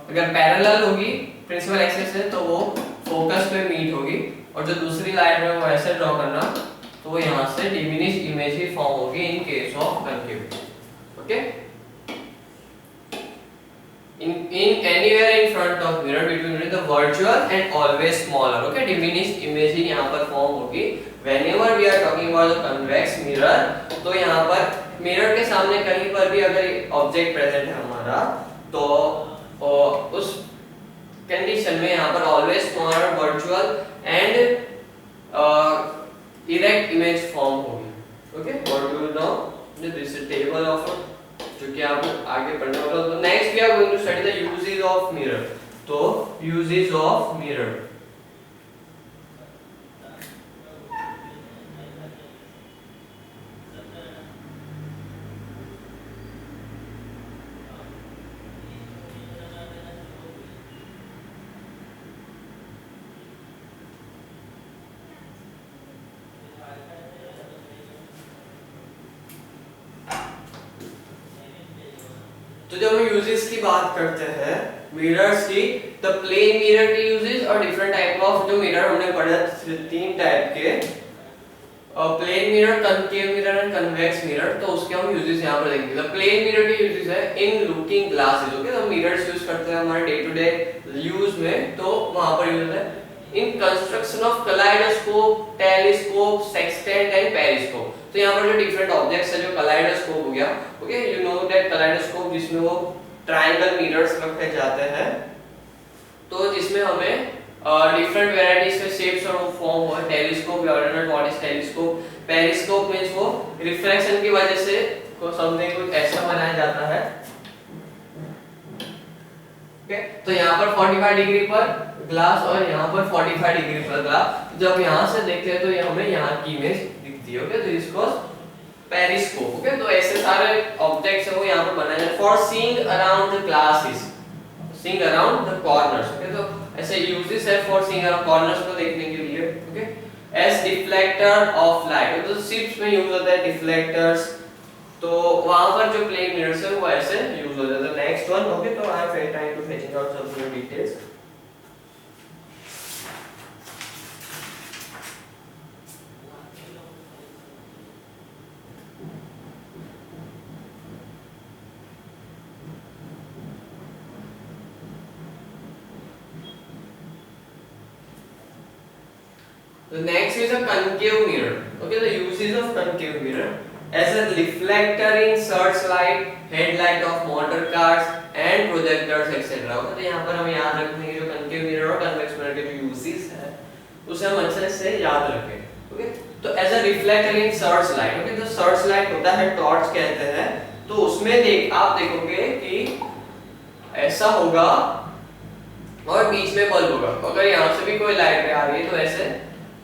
A: अगर पैरेलल होगी प्रिंसिपल एक्सिस से, तो वो फोकस पे मीट होगी, और जो दूसरी लाइन है वो ऐसे ड्रॉ करना, तो वो यहाँ से डिमिनिश इमेज ही फॉर्म होगी in case of concave. Okay, in anywhere in front of mirror between the virtual and always smaller. Okay, diminished image ही यहाँ पर फॉर्म होगी whenever we are talking about the convex mirror। तो यहाँ पर mirror के सामने कहीं पर भी अगर ऑब्जेक्ट प्रेजेंट है हमारा, तो उस कंडीशन में यहाँ पर always smaller, virtual and erect image form होगी। Okay, what do you know? This is table of जो कि आप आगे पढ़ने वाला हो। तो next we are going to study the uses of mirror. तो यूजेस ऑफ मिरर, तो जब हम यूजेस की बात करते हैं मिरर्स की, तो प्लेन मिरर के यूजेस और डिफरेंट टाइप ऑफ जो मिरर हमने पढ़े 3 टाइप के, plane mirror, concave mirror and convex mirror, तो उसके हम यूजेस यहाँ पर देखेंगे। तो प्लेन मिरर के यूजेस है इन लुकिंग ग्लासेस, ओके, तो मिरर्स यूज करते हैं हमारे डे टू डे यूज में, तो वहां पर यूज होता है in construction of kaleidoscope, telescope, sextant and periscope. तो यहाँ पर जो डिफरेंट ऑब्जेक्ट्स है, जो कलाइडोस्कोप हो गया, okay, you know that kaleidoscope जिसमें वो ट्रायंगल मिरर्स रखे जाते हैं, तो जिसमें हमें डिफरेंट वैरायटीज के शेप्स और फॉर्म हो। Telescope, we already know what is telescope. Periscope means वो रिफ्लेक्शन की वजह से को समथिंग कुछ ऐसा बनाया जाता है, ओके। तो यहाँ पर 45 डिग्री पर ग्लास और यहाँ पर 45 डिग्री पर ग्लास, जब यहाँ से देखते हैं तो ये हमें यहाँ की इमेज दिखती है, ओके। तो इसको पेरिस्कोप, ओके। तो ऐसे सारे ऑब्जेक्ट्स है वो यहाँ पर बनाए जाते हैं for seeing around the glasses, seeing around the corners, okay. तो ऐसे यूजेस है फॉर सीइंग अराउंड कॉर्नर्स को देखने के लिए, okay. As deflector of light, तो शिप्स में यूज होता है डिफ्लेक्टर्स, तो वहां पर जो प्लेन मिरर्स है वो ऐसे यूज हो जाता है। Next one, okay. तो I am trying to fetching out some more details. The next is a concave mirror. Okay, the uses of concave mirror as a reflector in searchlight, headlight of motor cars and projectors etc. तो यहाँ पर हमें याद रखना है जो concave mirror और convex mirror के जो uses है उसे हम अच्छे से याद रखें, okay? तो as a reflector in searchlight, okay, तो searchlight होता है टॉर्च कहते हैं, तो उसमें आप देखोगे कि ऐसा होगा और बीच में बल्ब होगा। अगर यहाँ से भी कोई लाइट आ रही है तो ऐसे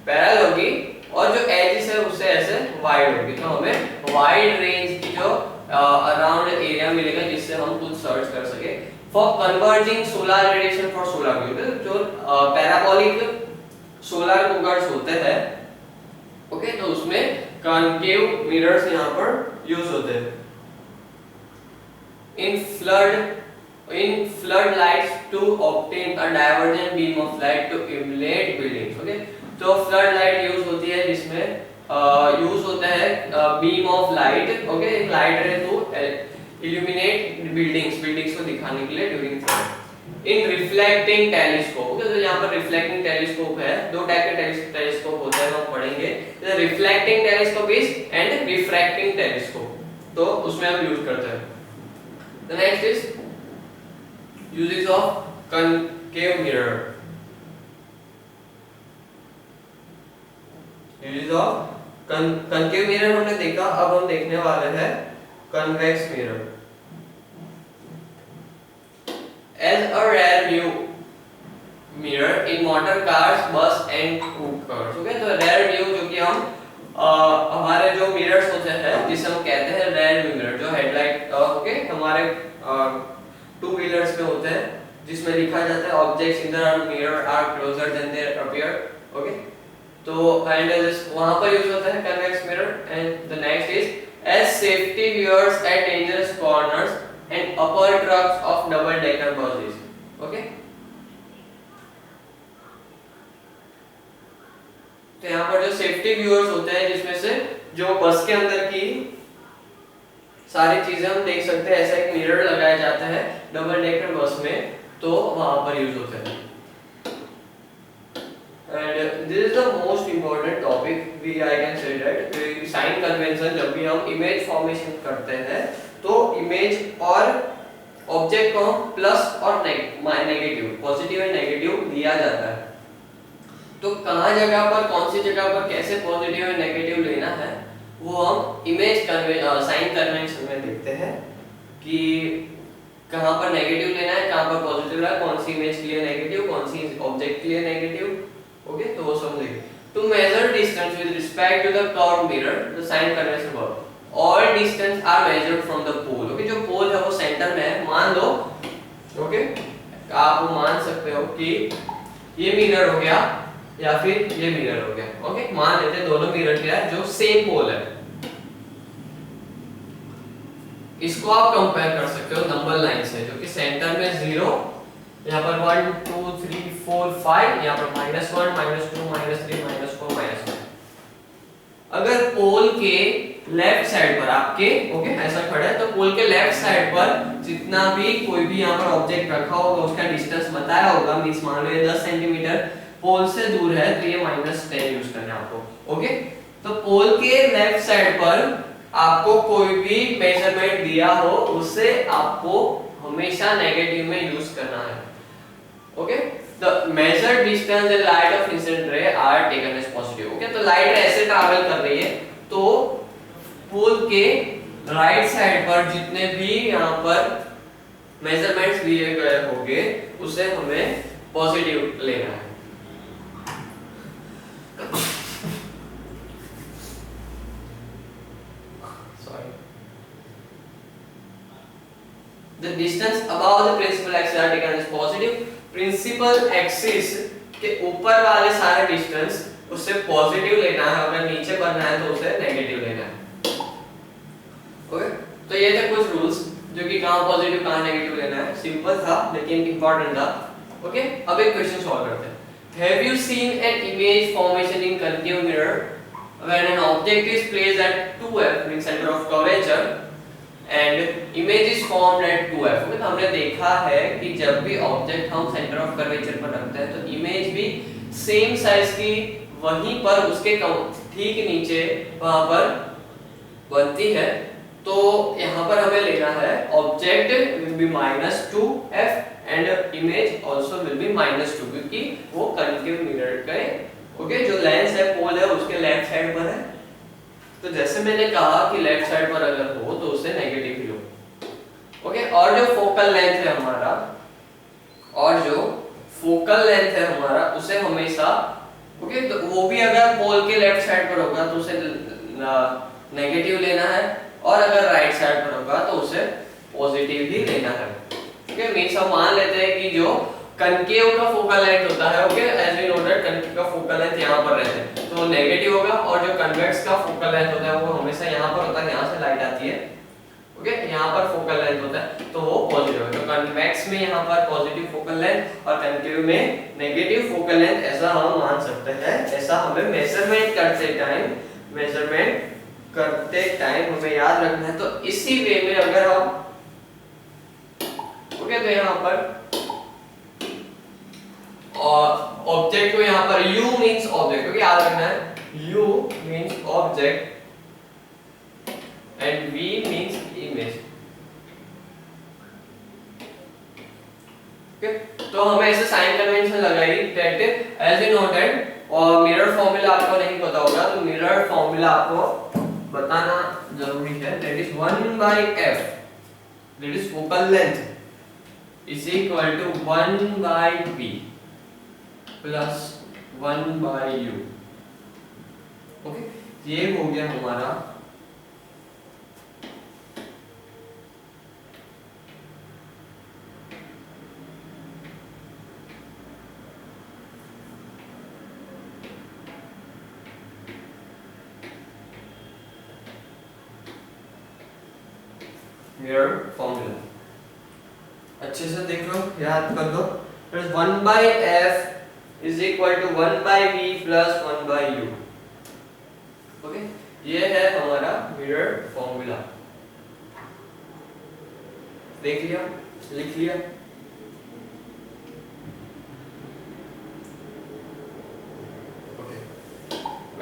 A: पैरेलल होगी और जो एजेस है उससे ऐसे वाइड होगी, तो हमें वाइड रेंज की जो अराउंड एरिया मिलेगा जिससे हम कुछ सर्च कर सके। For converging solar radiation for solar view, जो पैराबोलिक सोलर कोगर्स होते हैं, ओके, तो उसमें कॉनकेव मिरर्स यहाँ पर यूज होते हैं। in floodlights to obtain a divergent beam of light to illuminate buildings, okay। तो फ्लड लाइट यूज होती है जिसमें यूज होता है बीम ऑफ लाइट, ओके, एक light ray to illuminate buildings को दिखाने के लिए during flood. In reflecting telescope, okay, तो यहाँ पर रिफ्लेक्टिंग टेलीस्कोप है, दो टाइप के टेलीस्कोप होते हैं, हम पढ़ेंगे। Reflecting telescope is and refracting telescope, तो उसमें हम यूज करते हैं। The next is uses of concave mirror. Uses of concave mirror हमने देखा, अब हम देखने वाले हैं convex mirror. As a rear view mirror in motor cars, bus and truck cars, okay. तो रेयर व्यू जो कि हम हमारे जो मिरर्स होते हैं जिसे हम कहते हैं रेयर व्यू मिरर, जो हेडलाइट, ओके, हमारे 2 व्हीलर्स में होते हैं, जिसमें लिखा जाता है objects in the mirror are closer than there appear, okay. तो एंड वहां पर यूज होता है convex mirror. And the next is as safety viewers at dangerous corners and upper trucks of double decker buses, okay. तो यहाँ पर जो safety viewers होते हैं जिसमें से जो बस के अंदर की सारी चीजें हम देख सकते हैं, ऐसा एक मिरर लगाया जाता है डबल डेकर बस में, तो वहां पर यूज होता है। And this is the most important topic, I can say that sign convention, जब भी हम इमेज फॉर्मेशन करते हैं तो इमेज और ऑब्जेक्ट को हम प्लस और नेगेटिव, पॉजिटिव एंड नेगेटिव दिया जाता है। तो कहाँ जगह पर, कौन सी जगह पर कैसे पॉजिटिव एंड नेगेटिव लेना है वो हम इमेज साइन कन्वेंशन में देखते हैं कि कहाँ पर नेगेटिव लेना है, कहाँ पर पॉजिटिव लेना है, कौन सी इमेज के लिए नेगेटिव, कौन सी ऑब्जेक्ट के लिए नेगेटिव, ओके। तो वो समझेंगे। To measure distance with respect to the curve mirror, the sign convention work, all distance are measured from the pole, okay. जो पोल है वो सेंटर में है, मान लो, ओके, आप मान सकते हो कि ये मिरर हो गया या फिर ये मिरर हो गया, ओके। मान लेते हैं दोनों मिरर क्या है, जो सेम पोल है। इसको आप कंपेयर कर सकते हो नंबर लाइन से, जो कि सेंटर में 0, यहाँ पर 1 2 3 4 5, यहाँ पर -1 -2 -3 -4 -1। अगर पोल के लेफ्ट साइड पर आपके ओके ऐसा खड़ा है, तो पोल के लेफ्ट साइड पर जितना भी कोई भी यहाँ पर ऑब्जेक्ट रखा होगा उसका डिस्टेंस बताया होगा, मींस मान लो ये 10 सेंटीमीटर पोल से दूर है, तो ये -10 यूज करना है आपको। ओके, तो पोल के लेफ्ट साइड पर आपको कोई भी मेजरमेंट दिया हो उससे आपको हमेशा नेगेटिव में यूज करना है। Okay, the measured distance and light of incident ray are taken as positive। Okay, तो लाइट ऐसे ट्रैवल कर रही है, तो पोल के राइट साइड पर जितने भी यहाँ पर मेजरमेंट्स लिए गए होंगे उसे हमें पॉजिटिव लेना है। The distance above the principal axis are taken as positive। Principal axis के ऊपर वाले सारे डिस्टेंस उससे पॉजिटिव लेना है, अगर नीचे बढ़ना है तो उसे नेगेटिव लेना है। ओके, तो ये थे कुछ रूल्स जो कि कहां पॉजिटिव कहां नेगेटिव लेना है। सिंपल था लेकिन इंपॉर्टेंट था। ओके, अब एक क्वेश्चन सॉल्व करते हैं। Have you seen an image formation in continue mirror when an object is placed at 2f means centre of curvature and image is formed at 2f। तो हमने देखा है कि जब भी ऑब्जेक्ट हम सेंटर ऑफ कर्वेचर पर रखते हैं तो इमेज भी सेम साइज की वहीं पर उसके ठीक नीचे वहां पर बनती है। तो यहाँ पर हमें लेना है object will be -2f and image also will be -2, क्योंकि वो कंटिन्यू मिरर का ओके जो लेंस है पोल है उसके लेफ्ट साइड पर है। तो जैसे मैंने कहा कि लेफ्ट साइड पर अगर हो तो उसे नेगेटिव ही लो। ओके, और जो फोकल लेंथ है हमारा उसे हमेशा ओके तो वो भी अगर पोल के लेफ्ट साइड पर होगा तो उसे नेगेटिव लेना है, और अगर राइट साइड पर होगा तो उसे पॉजिटिव ही लेना है। ओके, मींस हम मान लेते हैं कि जो कनकेव का फोकल लेंथ होता है, okay as we know that concave का फोकल लेंथ यहां पर रहता है तो नेगेटिव होगा, और जो कन्वेक्स का फोकल लेंथ होता है वो हमेशा यहां पर होता है, यहां से लाइट आती है। ओके, यहां पर फोकल लेंथ होता है तो वो पॉजिटिव है। तो कन्वेक्स में यहां पर पॉजिटिव फोकल लेंथ और कनकेव में नेगेटिव फोकल लेंथ, ऐसा हम मान सकते हैं। ऐसा हमें मेजरमेंट करते टाइम हमें याद रखना है। तो इसी वे में अगर हम ओके तो यहां पर और ऑब्जेक्ट को यहाँ पर u मींस ऑब्जेक्ट, क्योंकि याद रखना है u means object and v means image. Okay, तो हमें ऐसे साइन कन्वेंशन लगाई that as you know that, और मिरर फॉर्मूला आपको नहीं पता होगा तो मिरर फॉर्मूला आपको बताना जरूरी है। That is 1/f, that is focal length is equal to 1/v plus 1/u। Okay, ये हो गया हमारा मिरर फॉर्मूला। अच्छे से देख लो, याद कर लो। 1/f is equal to 1/v plus 1/u। Okay, ये है हमारा मिरर फॉर्मूला। देख लिया, लिख लिया। ओके,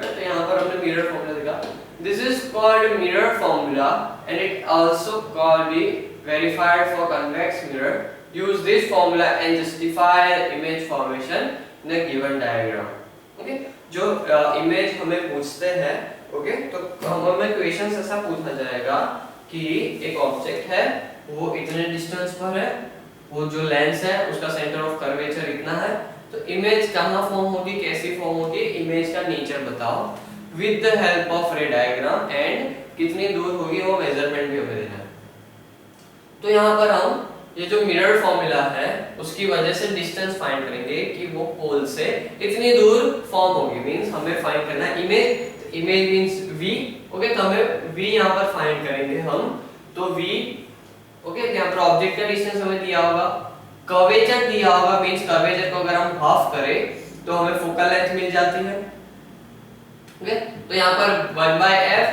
A: तो यहाँ पर हमने मिरर फॉर्मूला देखा। This is called mirror formula and it also called be verified for convex mirror। use this formula and justify the image formation in a given diagram। Okay, जो इमेज हमें पूछते हैं okay तो हमें question ऐसा पूछना जाएगा कि एक ऑब्जेक्ट है वो इतने डिस्टेंस पर है, वो जो लेंस है उसका सेंटर ऑफ कर्वेचर इतना है, तो इमेज कहाँ फॉर्म होगी, कैसी फॉर्म होगी, इमेज का नेचर बताओ विद द हेल्प ऑफ रे डायग्राम एंड कितनी दूर होगी वो मेजरमेंट भी हमें देना है। तो यहाँ पर हम ये जो मिरर फॉर्मूला है उसकी वजह से डिस्टेंस फाइंड करेंगे कि वो पोल से इतनी दूर फॉर्म होगी, मींस हमें फाइंड करना है image. Image means v। Okay, तो हमें v यहाँ पर फाइंड करेंगे हम तो v, ओके, यहाँ पर ऑब्जेक्ट का डिस्टेंस हमें दिया होगा, कर्वेचर दिया होगा, मींस कर्वेचर को अगर हम हाफ करें तो हमें फोकल लेंथ मिल जाती है, ओके। तो यहाँ पर 1/f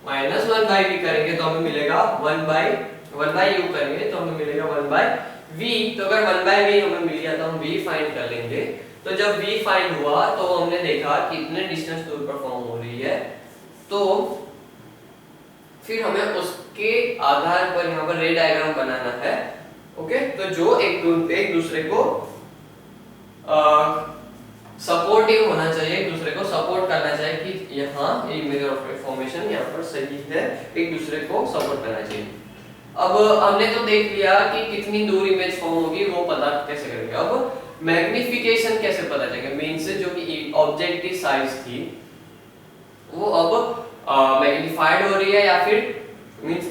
A: माइनस 1/v करेंगे तो हमें मिलेगा 1/u करेंगे तो हमें मिलेगा 1/v। तो अगर 1/v हमें मिल गया तो हम v फाइंड कर लेंगे। तो जब v फाइंड हुआ तो हमने देखा कि कितने डिस्टेंस दूर पर फॉर्म हो रही है, तो फिर हमें उसके आधार पर यहाँ पर रे डायग्राम बनाना है, ओके। तो जो एक दूसरे को सपोर्टिव होना चाहिए, एक दूसरे को सपोर्ट करना चाहिए कि यहाँ इमेज ऑफ फॉर्मेशन यहाँ पर सही है, एक दूसरे को सपोर्ट करना चाहिए। अब हमने तो देख लिया कि कितनी दूर इमेज फॉर्म होगी, वो पता कैसे करेंगे। अब मैग्निफिकेशन कैसे पता चलेगा, मींस जो कि ऑब्जेक्ट की साइज थी वो अब मैग्नीफाइड हो रही है या फिर मींस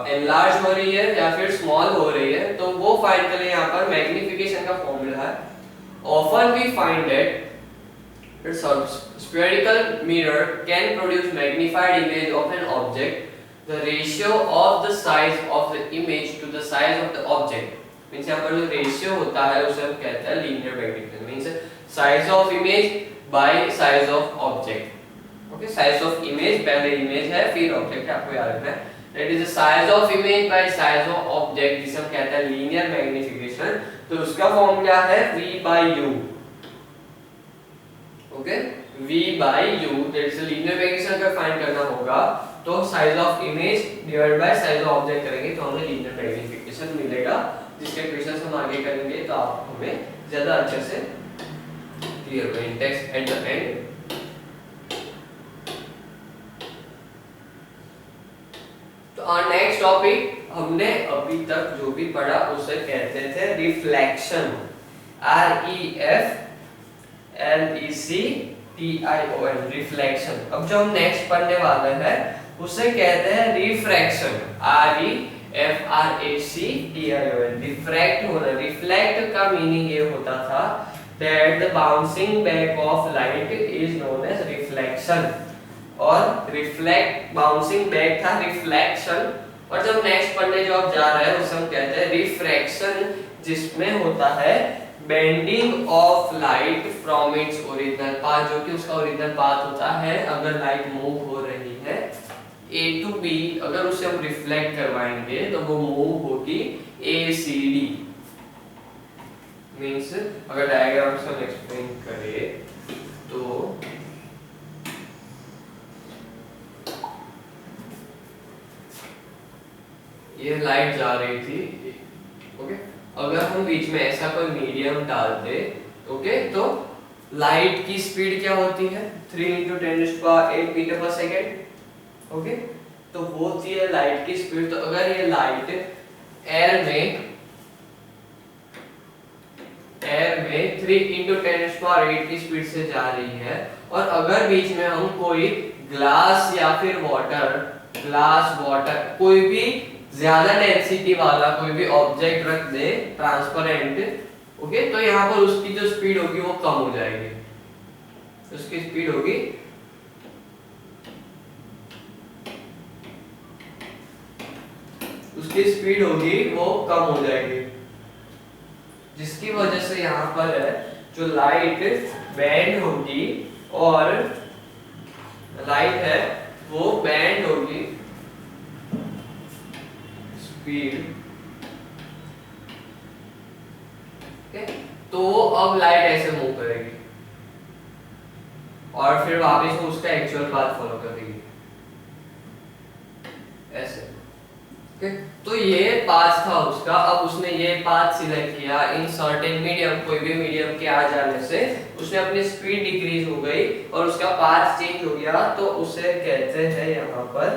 A: एनलार्ज हो रही है या फिर स्मॉल हो रही है, तो वो फाइंड करें। यहाँ पर मैग्निफिकेशन का फॉर्मूला है, often we find that it's spherical mirror can produce magnified image of an object. The ratio of the size of the image to the size of the object, means यहाँ पर जो ratio होता है उसे हम कहते हैं linear magnification, means size of image bye size of object, okay. Size of image, पहले इमेज है फिर ऑब्जेक्ट है, आपको याद रखना है। That is the size of image bye size of object, जिसे हम कहते हैं लीनियर मैग्निफिकेशन। तो उसका फॉर्मूला है v/u, okay, v/u। That is linear magnification अगर फाइंड करना होगा तो size of image divide by size of object करेंगे तो हमें लीनियर मैग्निफिकेशन मिलेगा, जिसके क्वेश्चंस हम आगे करेंगे तो आप हमें ज्यादा अच्छे से क्लियर होगा टेक्स्ट एट द एंड। तो नेक्स्ट टॉपिक हमने अभी तक जो भी पढ़ा उसे कहते थे रिफ्लेक्शन, REFLECTION, रिफ्लेक्शन। अब जो हम नेक्स्ट पढ़ने वाले हैं उसे कहते हैं रिफ्रैक्शन, REFRACTION, रिफ्रैक्ट होना। रिफ्लेक्ट का मीनिंग ये होता था that the bouncing back of light is known as reflection, और रिफ्लेक्ट बाउंसिंग बैक था रिफ्लेक्शन। और जब नेक्स्ट पढ़ने जो आप जा रहे हैं उसे हम कहते हैं रिफ्रैक्शन, जिसमें होता है bending of light from its original path, जो कि उसका ओरिजिनल पाथ होता है। अगर लाइट मूव हो रही है A to B, अगर उसे हम रिफ्लेक्ट करवाएंगे तो वो मूव होगी ACD, मींस अगर डायग्राम से हम एक्सप्लेन करें तो ये लाइट जा रही थी, ओके। अगर हम बीच में ऐसा कोई मीडियम डालते, ओके, तो लाइट की स्पीड क्या होती है 3 × 10⁸ मीटर पर सेकेंड, ओके। तो वो होती है लाइट की स्पीड। तो अगर ये लाइट एयर में 3 × 10⁸ की स्पीड से जा रही है, और अगर बीच में हम कोई ग्लास या फिर वाटर कोई भी ज्यादा डेंसिटी वाला कोई भी ऑब्जेक्ट रख दे ट्रांसपेरेंट, ओके, तो यहाँ पर उसकी जो स्पीड होगी वो कम हो जाएगी। उसकी स्पीड होगी वो कम हो जाएगी, जिसकी वजह से यहाँ पर जो लाइट बैंड होगी और लाइट है वो बैंड होगी स्पीड, ओके। तो अब लाइट ऐसे मूव करेगी और फिर वापस वो उसका एक्चुअल पाथ फॉलो कर देगी ऐसे, ओके। तो ये पाथ था उसका। अब उसने ये पाथ सिलेक्ट किया इन सर्टेन मीडियम, कोई भी मीडियम के आ जाने से उसने अपनी स्पीड डिक्रीज हो गई और उसका पाथ चेंज हो गया, तो उसे कहते हैं यहाँ पर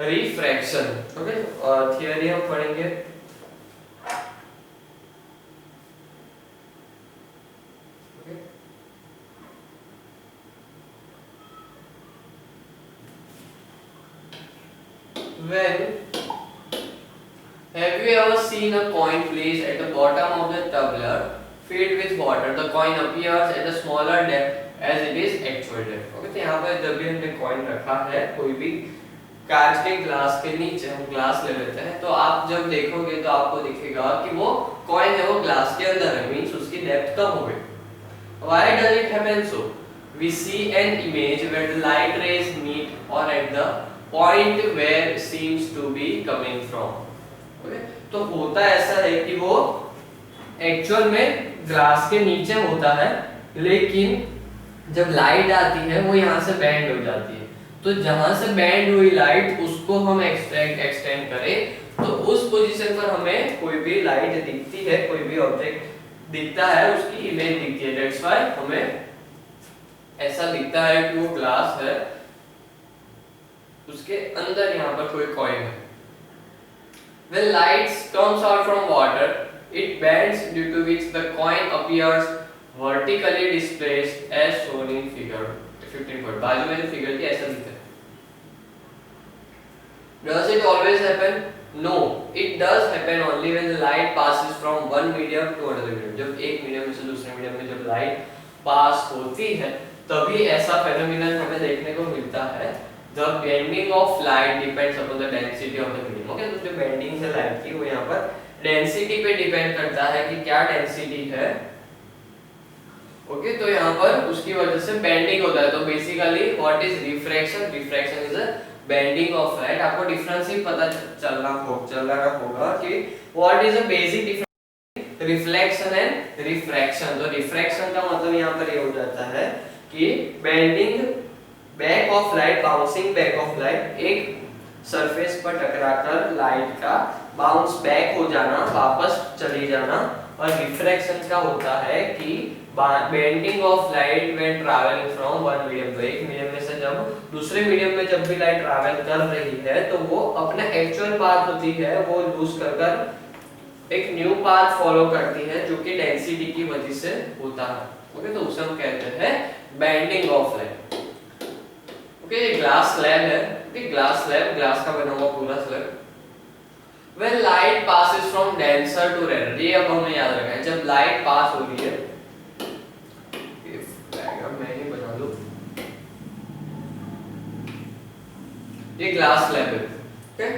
A: रिफ्रैक्शन, ओके। और थियरी हम पढ़ेंगे, okay. When have you ever seen a coin placed at the bottom of the tumbler filled with water? The coin appears at a smaller depth as it is actual depth. Okay, तो यहाँ पर जब भी हमने coin रखा है कोई भी कांच के ग्लास के नीचे, हम ग्लास ले लेते हैं, तो आप जब देखोगे तो आपको दिखेगा कि वो कॉइन है वो ग्लास के अंदर है, मींस उसकी डेप्थ कम हो गई। Why does it happen so? We see an image where the light rays meet or at the point where seems to be coming from. Okay? तो होता ऐसा है कि वो एक्चुअल में ग्लास के नीचे होता है, लेकिन जब लाइट आती है वो यहाँ से बेंड हो जाती है। तो जहां से बेंड हुई लाइट उसको हम एक्सटेंड करें तो उस पोजीशन पर हमें कोई भी लाइट दिखती है, कोई भी ऑब्जेक्ट दिखता है, उसकी इमेज दिखती है। दैट्स व्हाई हमें ऐसा दिखता है कि वो ग्लास है, उसके अंदर यहाँ पर कोई कॉइन है। When light comes out from water, it bends due to which the coin appears vertically displaced as shown in figure 15. बाजू में जो फिगर की ऐसा दिखता है। Does it always happen? No, it does happen only when the light passes from one medium to another medium. जब एक medium से दूसरे मीडियम में जब लाइट पास होती है तभी ऐसा फेनोमेनन हमें देखने को मिलता है। The bending of light depends upon the density of the medium. Okay, तो जो बेंडिंग है लाइट की वो यहाँ पर डेंसिटी पे डिपेंड करता है कि क्या डेंसिटी है। ओके, तो यहाँ पर उसकी वजह से बेंडिंग होता है। तो basically what is refraction? Refraction is a bending of light. आपको डिफरेंस ही पता चलना होगा कि what is a basic difference reflection and refraction. तो रिफ्रैक्शन का मतलब यहाँ पर ये हो जाता है कि bending back of light, bouncing back of light, एक सरफेस पर टकराकर लाइट का बाउंस बैक हो जाना, वापस चली जाना। और रिफ्रैक्शन का होता है कि bending of light when travelling from one medium to एक मीडियम में से जब दूसरे मीडियम में जब भी लाइट ट्रैवल कर रही है तो वो अपना एक्चुअल पाथ होती है वो लूज कर एक न्यू पाथ फॉलो करती है जो कि डेंसिटी की वजह से होता है। ओके, तो उसे हम कहते हैं बेंडिंग ऑफ लाइट। ओके, ये ग्लास स्लैब है। ओके, ग्लास स्लैब, ग्लास का बना हुआ पूरा slab. When light passes from denser to rarer, ये अब हमें याद रखना है। जब लाइट पास हो रही है, मैं ही बना लूं, ये ग्लास स्लैब है। ओके,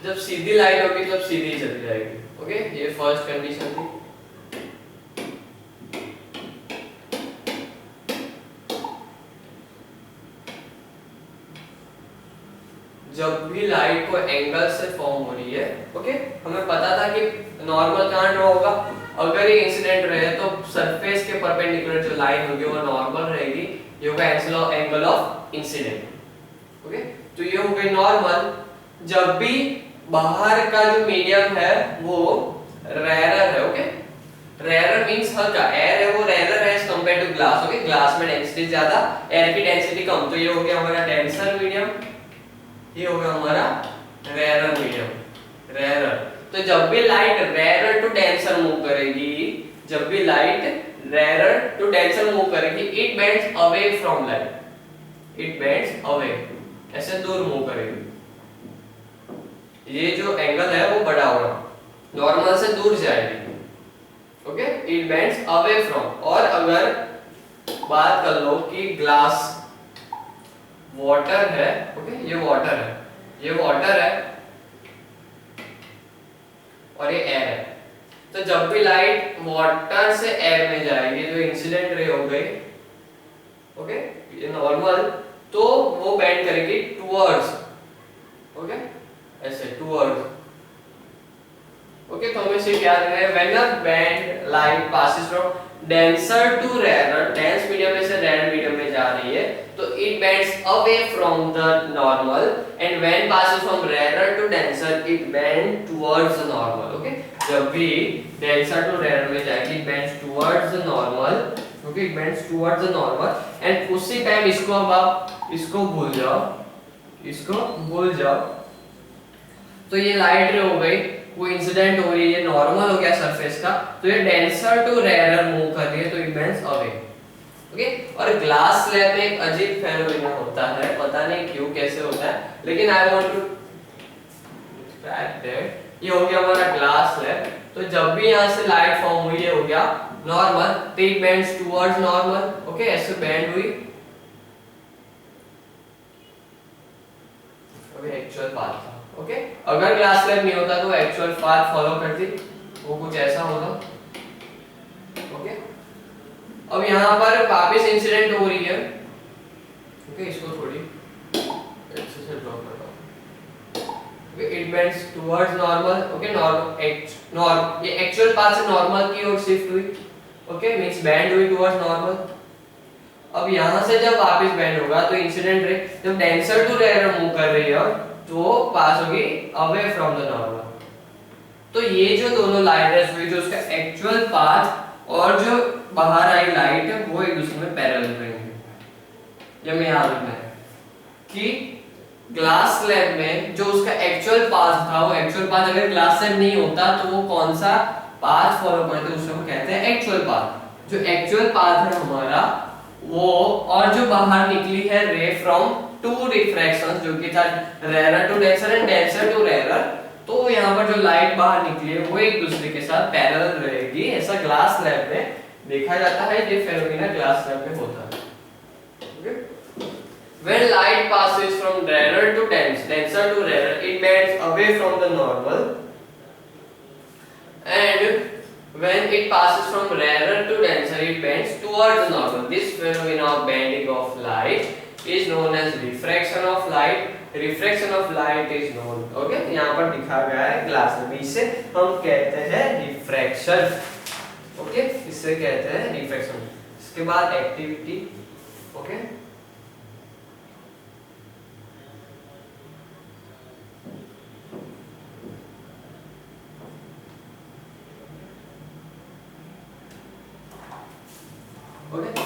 A: जब सीधी लाइट होगी तब सीधी चली जाएगी। ओके, ये फर्स्ट कंडीशन थी। जब भी लाइट को एंगल से फॉर्म हो रही है, ओके, हमें पता था कि नॉर्मल कहां ड्रॉ होगा। अगर ये इंसिडेंट रहे तो सरफेस के परपेंडिकुलर जो लाइन होगी वो नॉर्मल रहेगी, ये होगा एंगल ऑफ इंसिडेंट। ओके, तो ये हो गई नॉर्मल। जब भी बाहर का जो मीडियम है वो रेयर है, ओके, रेयर मींस हल्का, एयर है वो रेयर है as compare to glass. Okay, glass में डेंसिटी ज्यादा, एयर की डेंसिटी कम, तो ये हो गया हमारा डेंसर मीडियम, ये होगा हमारा रेयर मीडियम, रेयर। तो जब भी light rare to denser move करेगी, जब भी light rare to denser move करेगी, it bends away from light, it bends away, ऐसे दूर मूव करेगी। ये जो एंगल है वो बड़ा होगा, नॉर्मल से दूर जाएगी। Okay, it bends away from. और अगर बात कर लो कि ग्लास वाटर है, ओके, ये वाटर है, ये वाटर है और ये एयर है। तो जब भी लाइट वाटर से एयर में जाएगी, जो इंसिडेंट रे हो गई, ओके, ये नॉर्मल, तो वो बेंड करेगी टुवर्ड्स, ओके, ऐसे टुवर्ड्स। ओके, तो हमें सिर्फ याद रखना है when a band light passes from denser to rare, dense medium में से रेयर मीडियम में जा रही है तो it bends away from the normal, and when passes from rare to denser it bend towards the normal. Okay, जब भी denser to rare में जाएगी it bends towards the normal. Okay, it bends towards the normal, and उसी time इसको अब आप इसको भूल जाओ, इसको भूल जाओ। तो ये लाइट रे हो गई, वो इंसिडेंट हो रही है, ये नॉर्मल हो गया सरफेस का, तो ये डेंसर टू रेयर मूव कर रही है, तो इट बेंड्स अवे। ओके, और ग्लास स्लैब में एक अजीब फेनोमेनन होता है, पता नहीं क्यों, कैसे होता है, लेकिन I want to track that. ये हो गया हमारा ग्लास स्लैब। तो जब भी यहाँ से लाइट फॉर्म हुई है, हो गया नॉर्मल, तो it bends towards normal. Okay, ऐसे बेंड हुई। अभी एक्चुअल पाथ था। ओके, अगर ग्लास स्लैब नहीं होता तो एक्चुअल पाथ फॉलो करती, वो कुछ ऐसा होगा। ओके, अब यहाँ पर वापस इंसिडेंट हो रही है। ओके, इसको थोड़ी अच्छे से ड्रॉ करता हूँ। It bends towards normal. Okay, normal, ये एक्चुअल पाथ से नॉर्मल की ओर शिफ्ट हुई। ओके, मींस बेंड हुई टुवर्ड्स नॉर्मल। अब यहाँ से जब वापस बेंड होगा तो इंसिडेंट रे जब डेंसर टू रेयर मूव कर रही है तो पास होगी अवे फ्रॉम द नॉर्मल। तो ये जो दोनों लाइट हुई, जो उसका एक्चुअल पाथ और जो बाहर आई लाइट है, वो एक दूसरे में पैरेलल रहेंगे। ये मैं याद रखना है कि ग्लास स्लैब में जो उसका एक्चुअल पाथ था, वो एक्चुअल पाथ अगर ग्लास स्लैब नहीं होता तो वो कौन सा पाथ फॉलो करते हैं, उसको कहते हैं एक्चुअल पाथ। जो एक्चुअल पाथ है हमारा वो, और जो बाहर निकली है रे फ्रॉम टू रिफ्रैक्शंस, जो कि था rare to denser and denser to rare, तो यहाँ पर जो लाइट बाहर निकली है वो एक दूसरे के साथ पैरेलल रहेगी। ऐसा ग्लास स्लैब में देखा जाता है, ये फेनोमेना ग्लास स्लैब में होता है। okay? When light passes from rarer to denser to rarer, it bends away from the normal, and when it passes from rarer to denser, it bends towards the normal. This phenomena of bending of light is known as refraction of light. Refraction of light is known. Okay, यहाँ पर दिखा गया है glass में, इसे हम कहते हैं रिफ्रैक्शन। ओके, इससे कहते हैं रिफ्रैक्शन। इसके बाद activity. Okay, okay.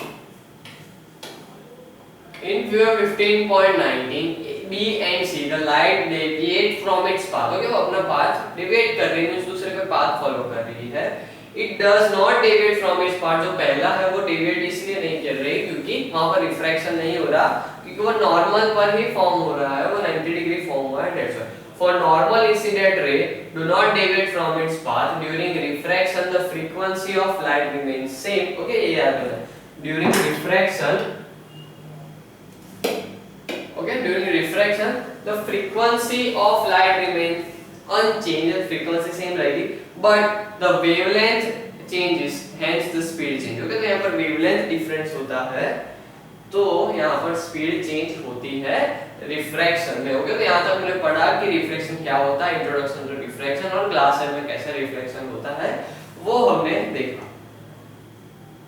A: In figure 15.19, B and C, the light deviate from its path. Okay, वो अपना path deviate कर रही है, दूसरे का path follow कर रही है। It does not deviate from its path, जो पहला है वो deviate इसलिए नहीं कर रही क्योंकि वहाँ पर refraction नहीं हो रहा, क्योंकि वो normal पर ही form हो रहा है, वो 90 डिग्री form हुआ है, that's why. For normal incident ray do not deviate from its path during refraction, the frequency of light remains same. Okay, ये याद रखना। During refraction, okay, during refraction the frequency of light remains unchanged, the frequency same रहेगी, but the wavelength changes, hence the speed change. Okay, तो यहाँ पर wavelength difference होता है, तो यहाँ पर स्पीड चेंज होती है रिफ्रैक्शन में। ओके, तो यहाँ तक हमने पढ़ा कि रिफ्रैक्शन क्या होता है, इंट्रोडक्शन टू रिफ्रैक्शन, और ग्लास में कैसे रिफ्रैक्शन होता है वो हमने देखा।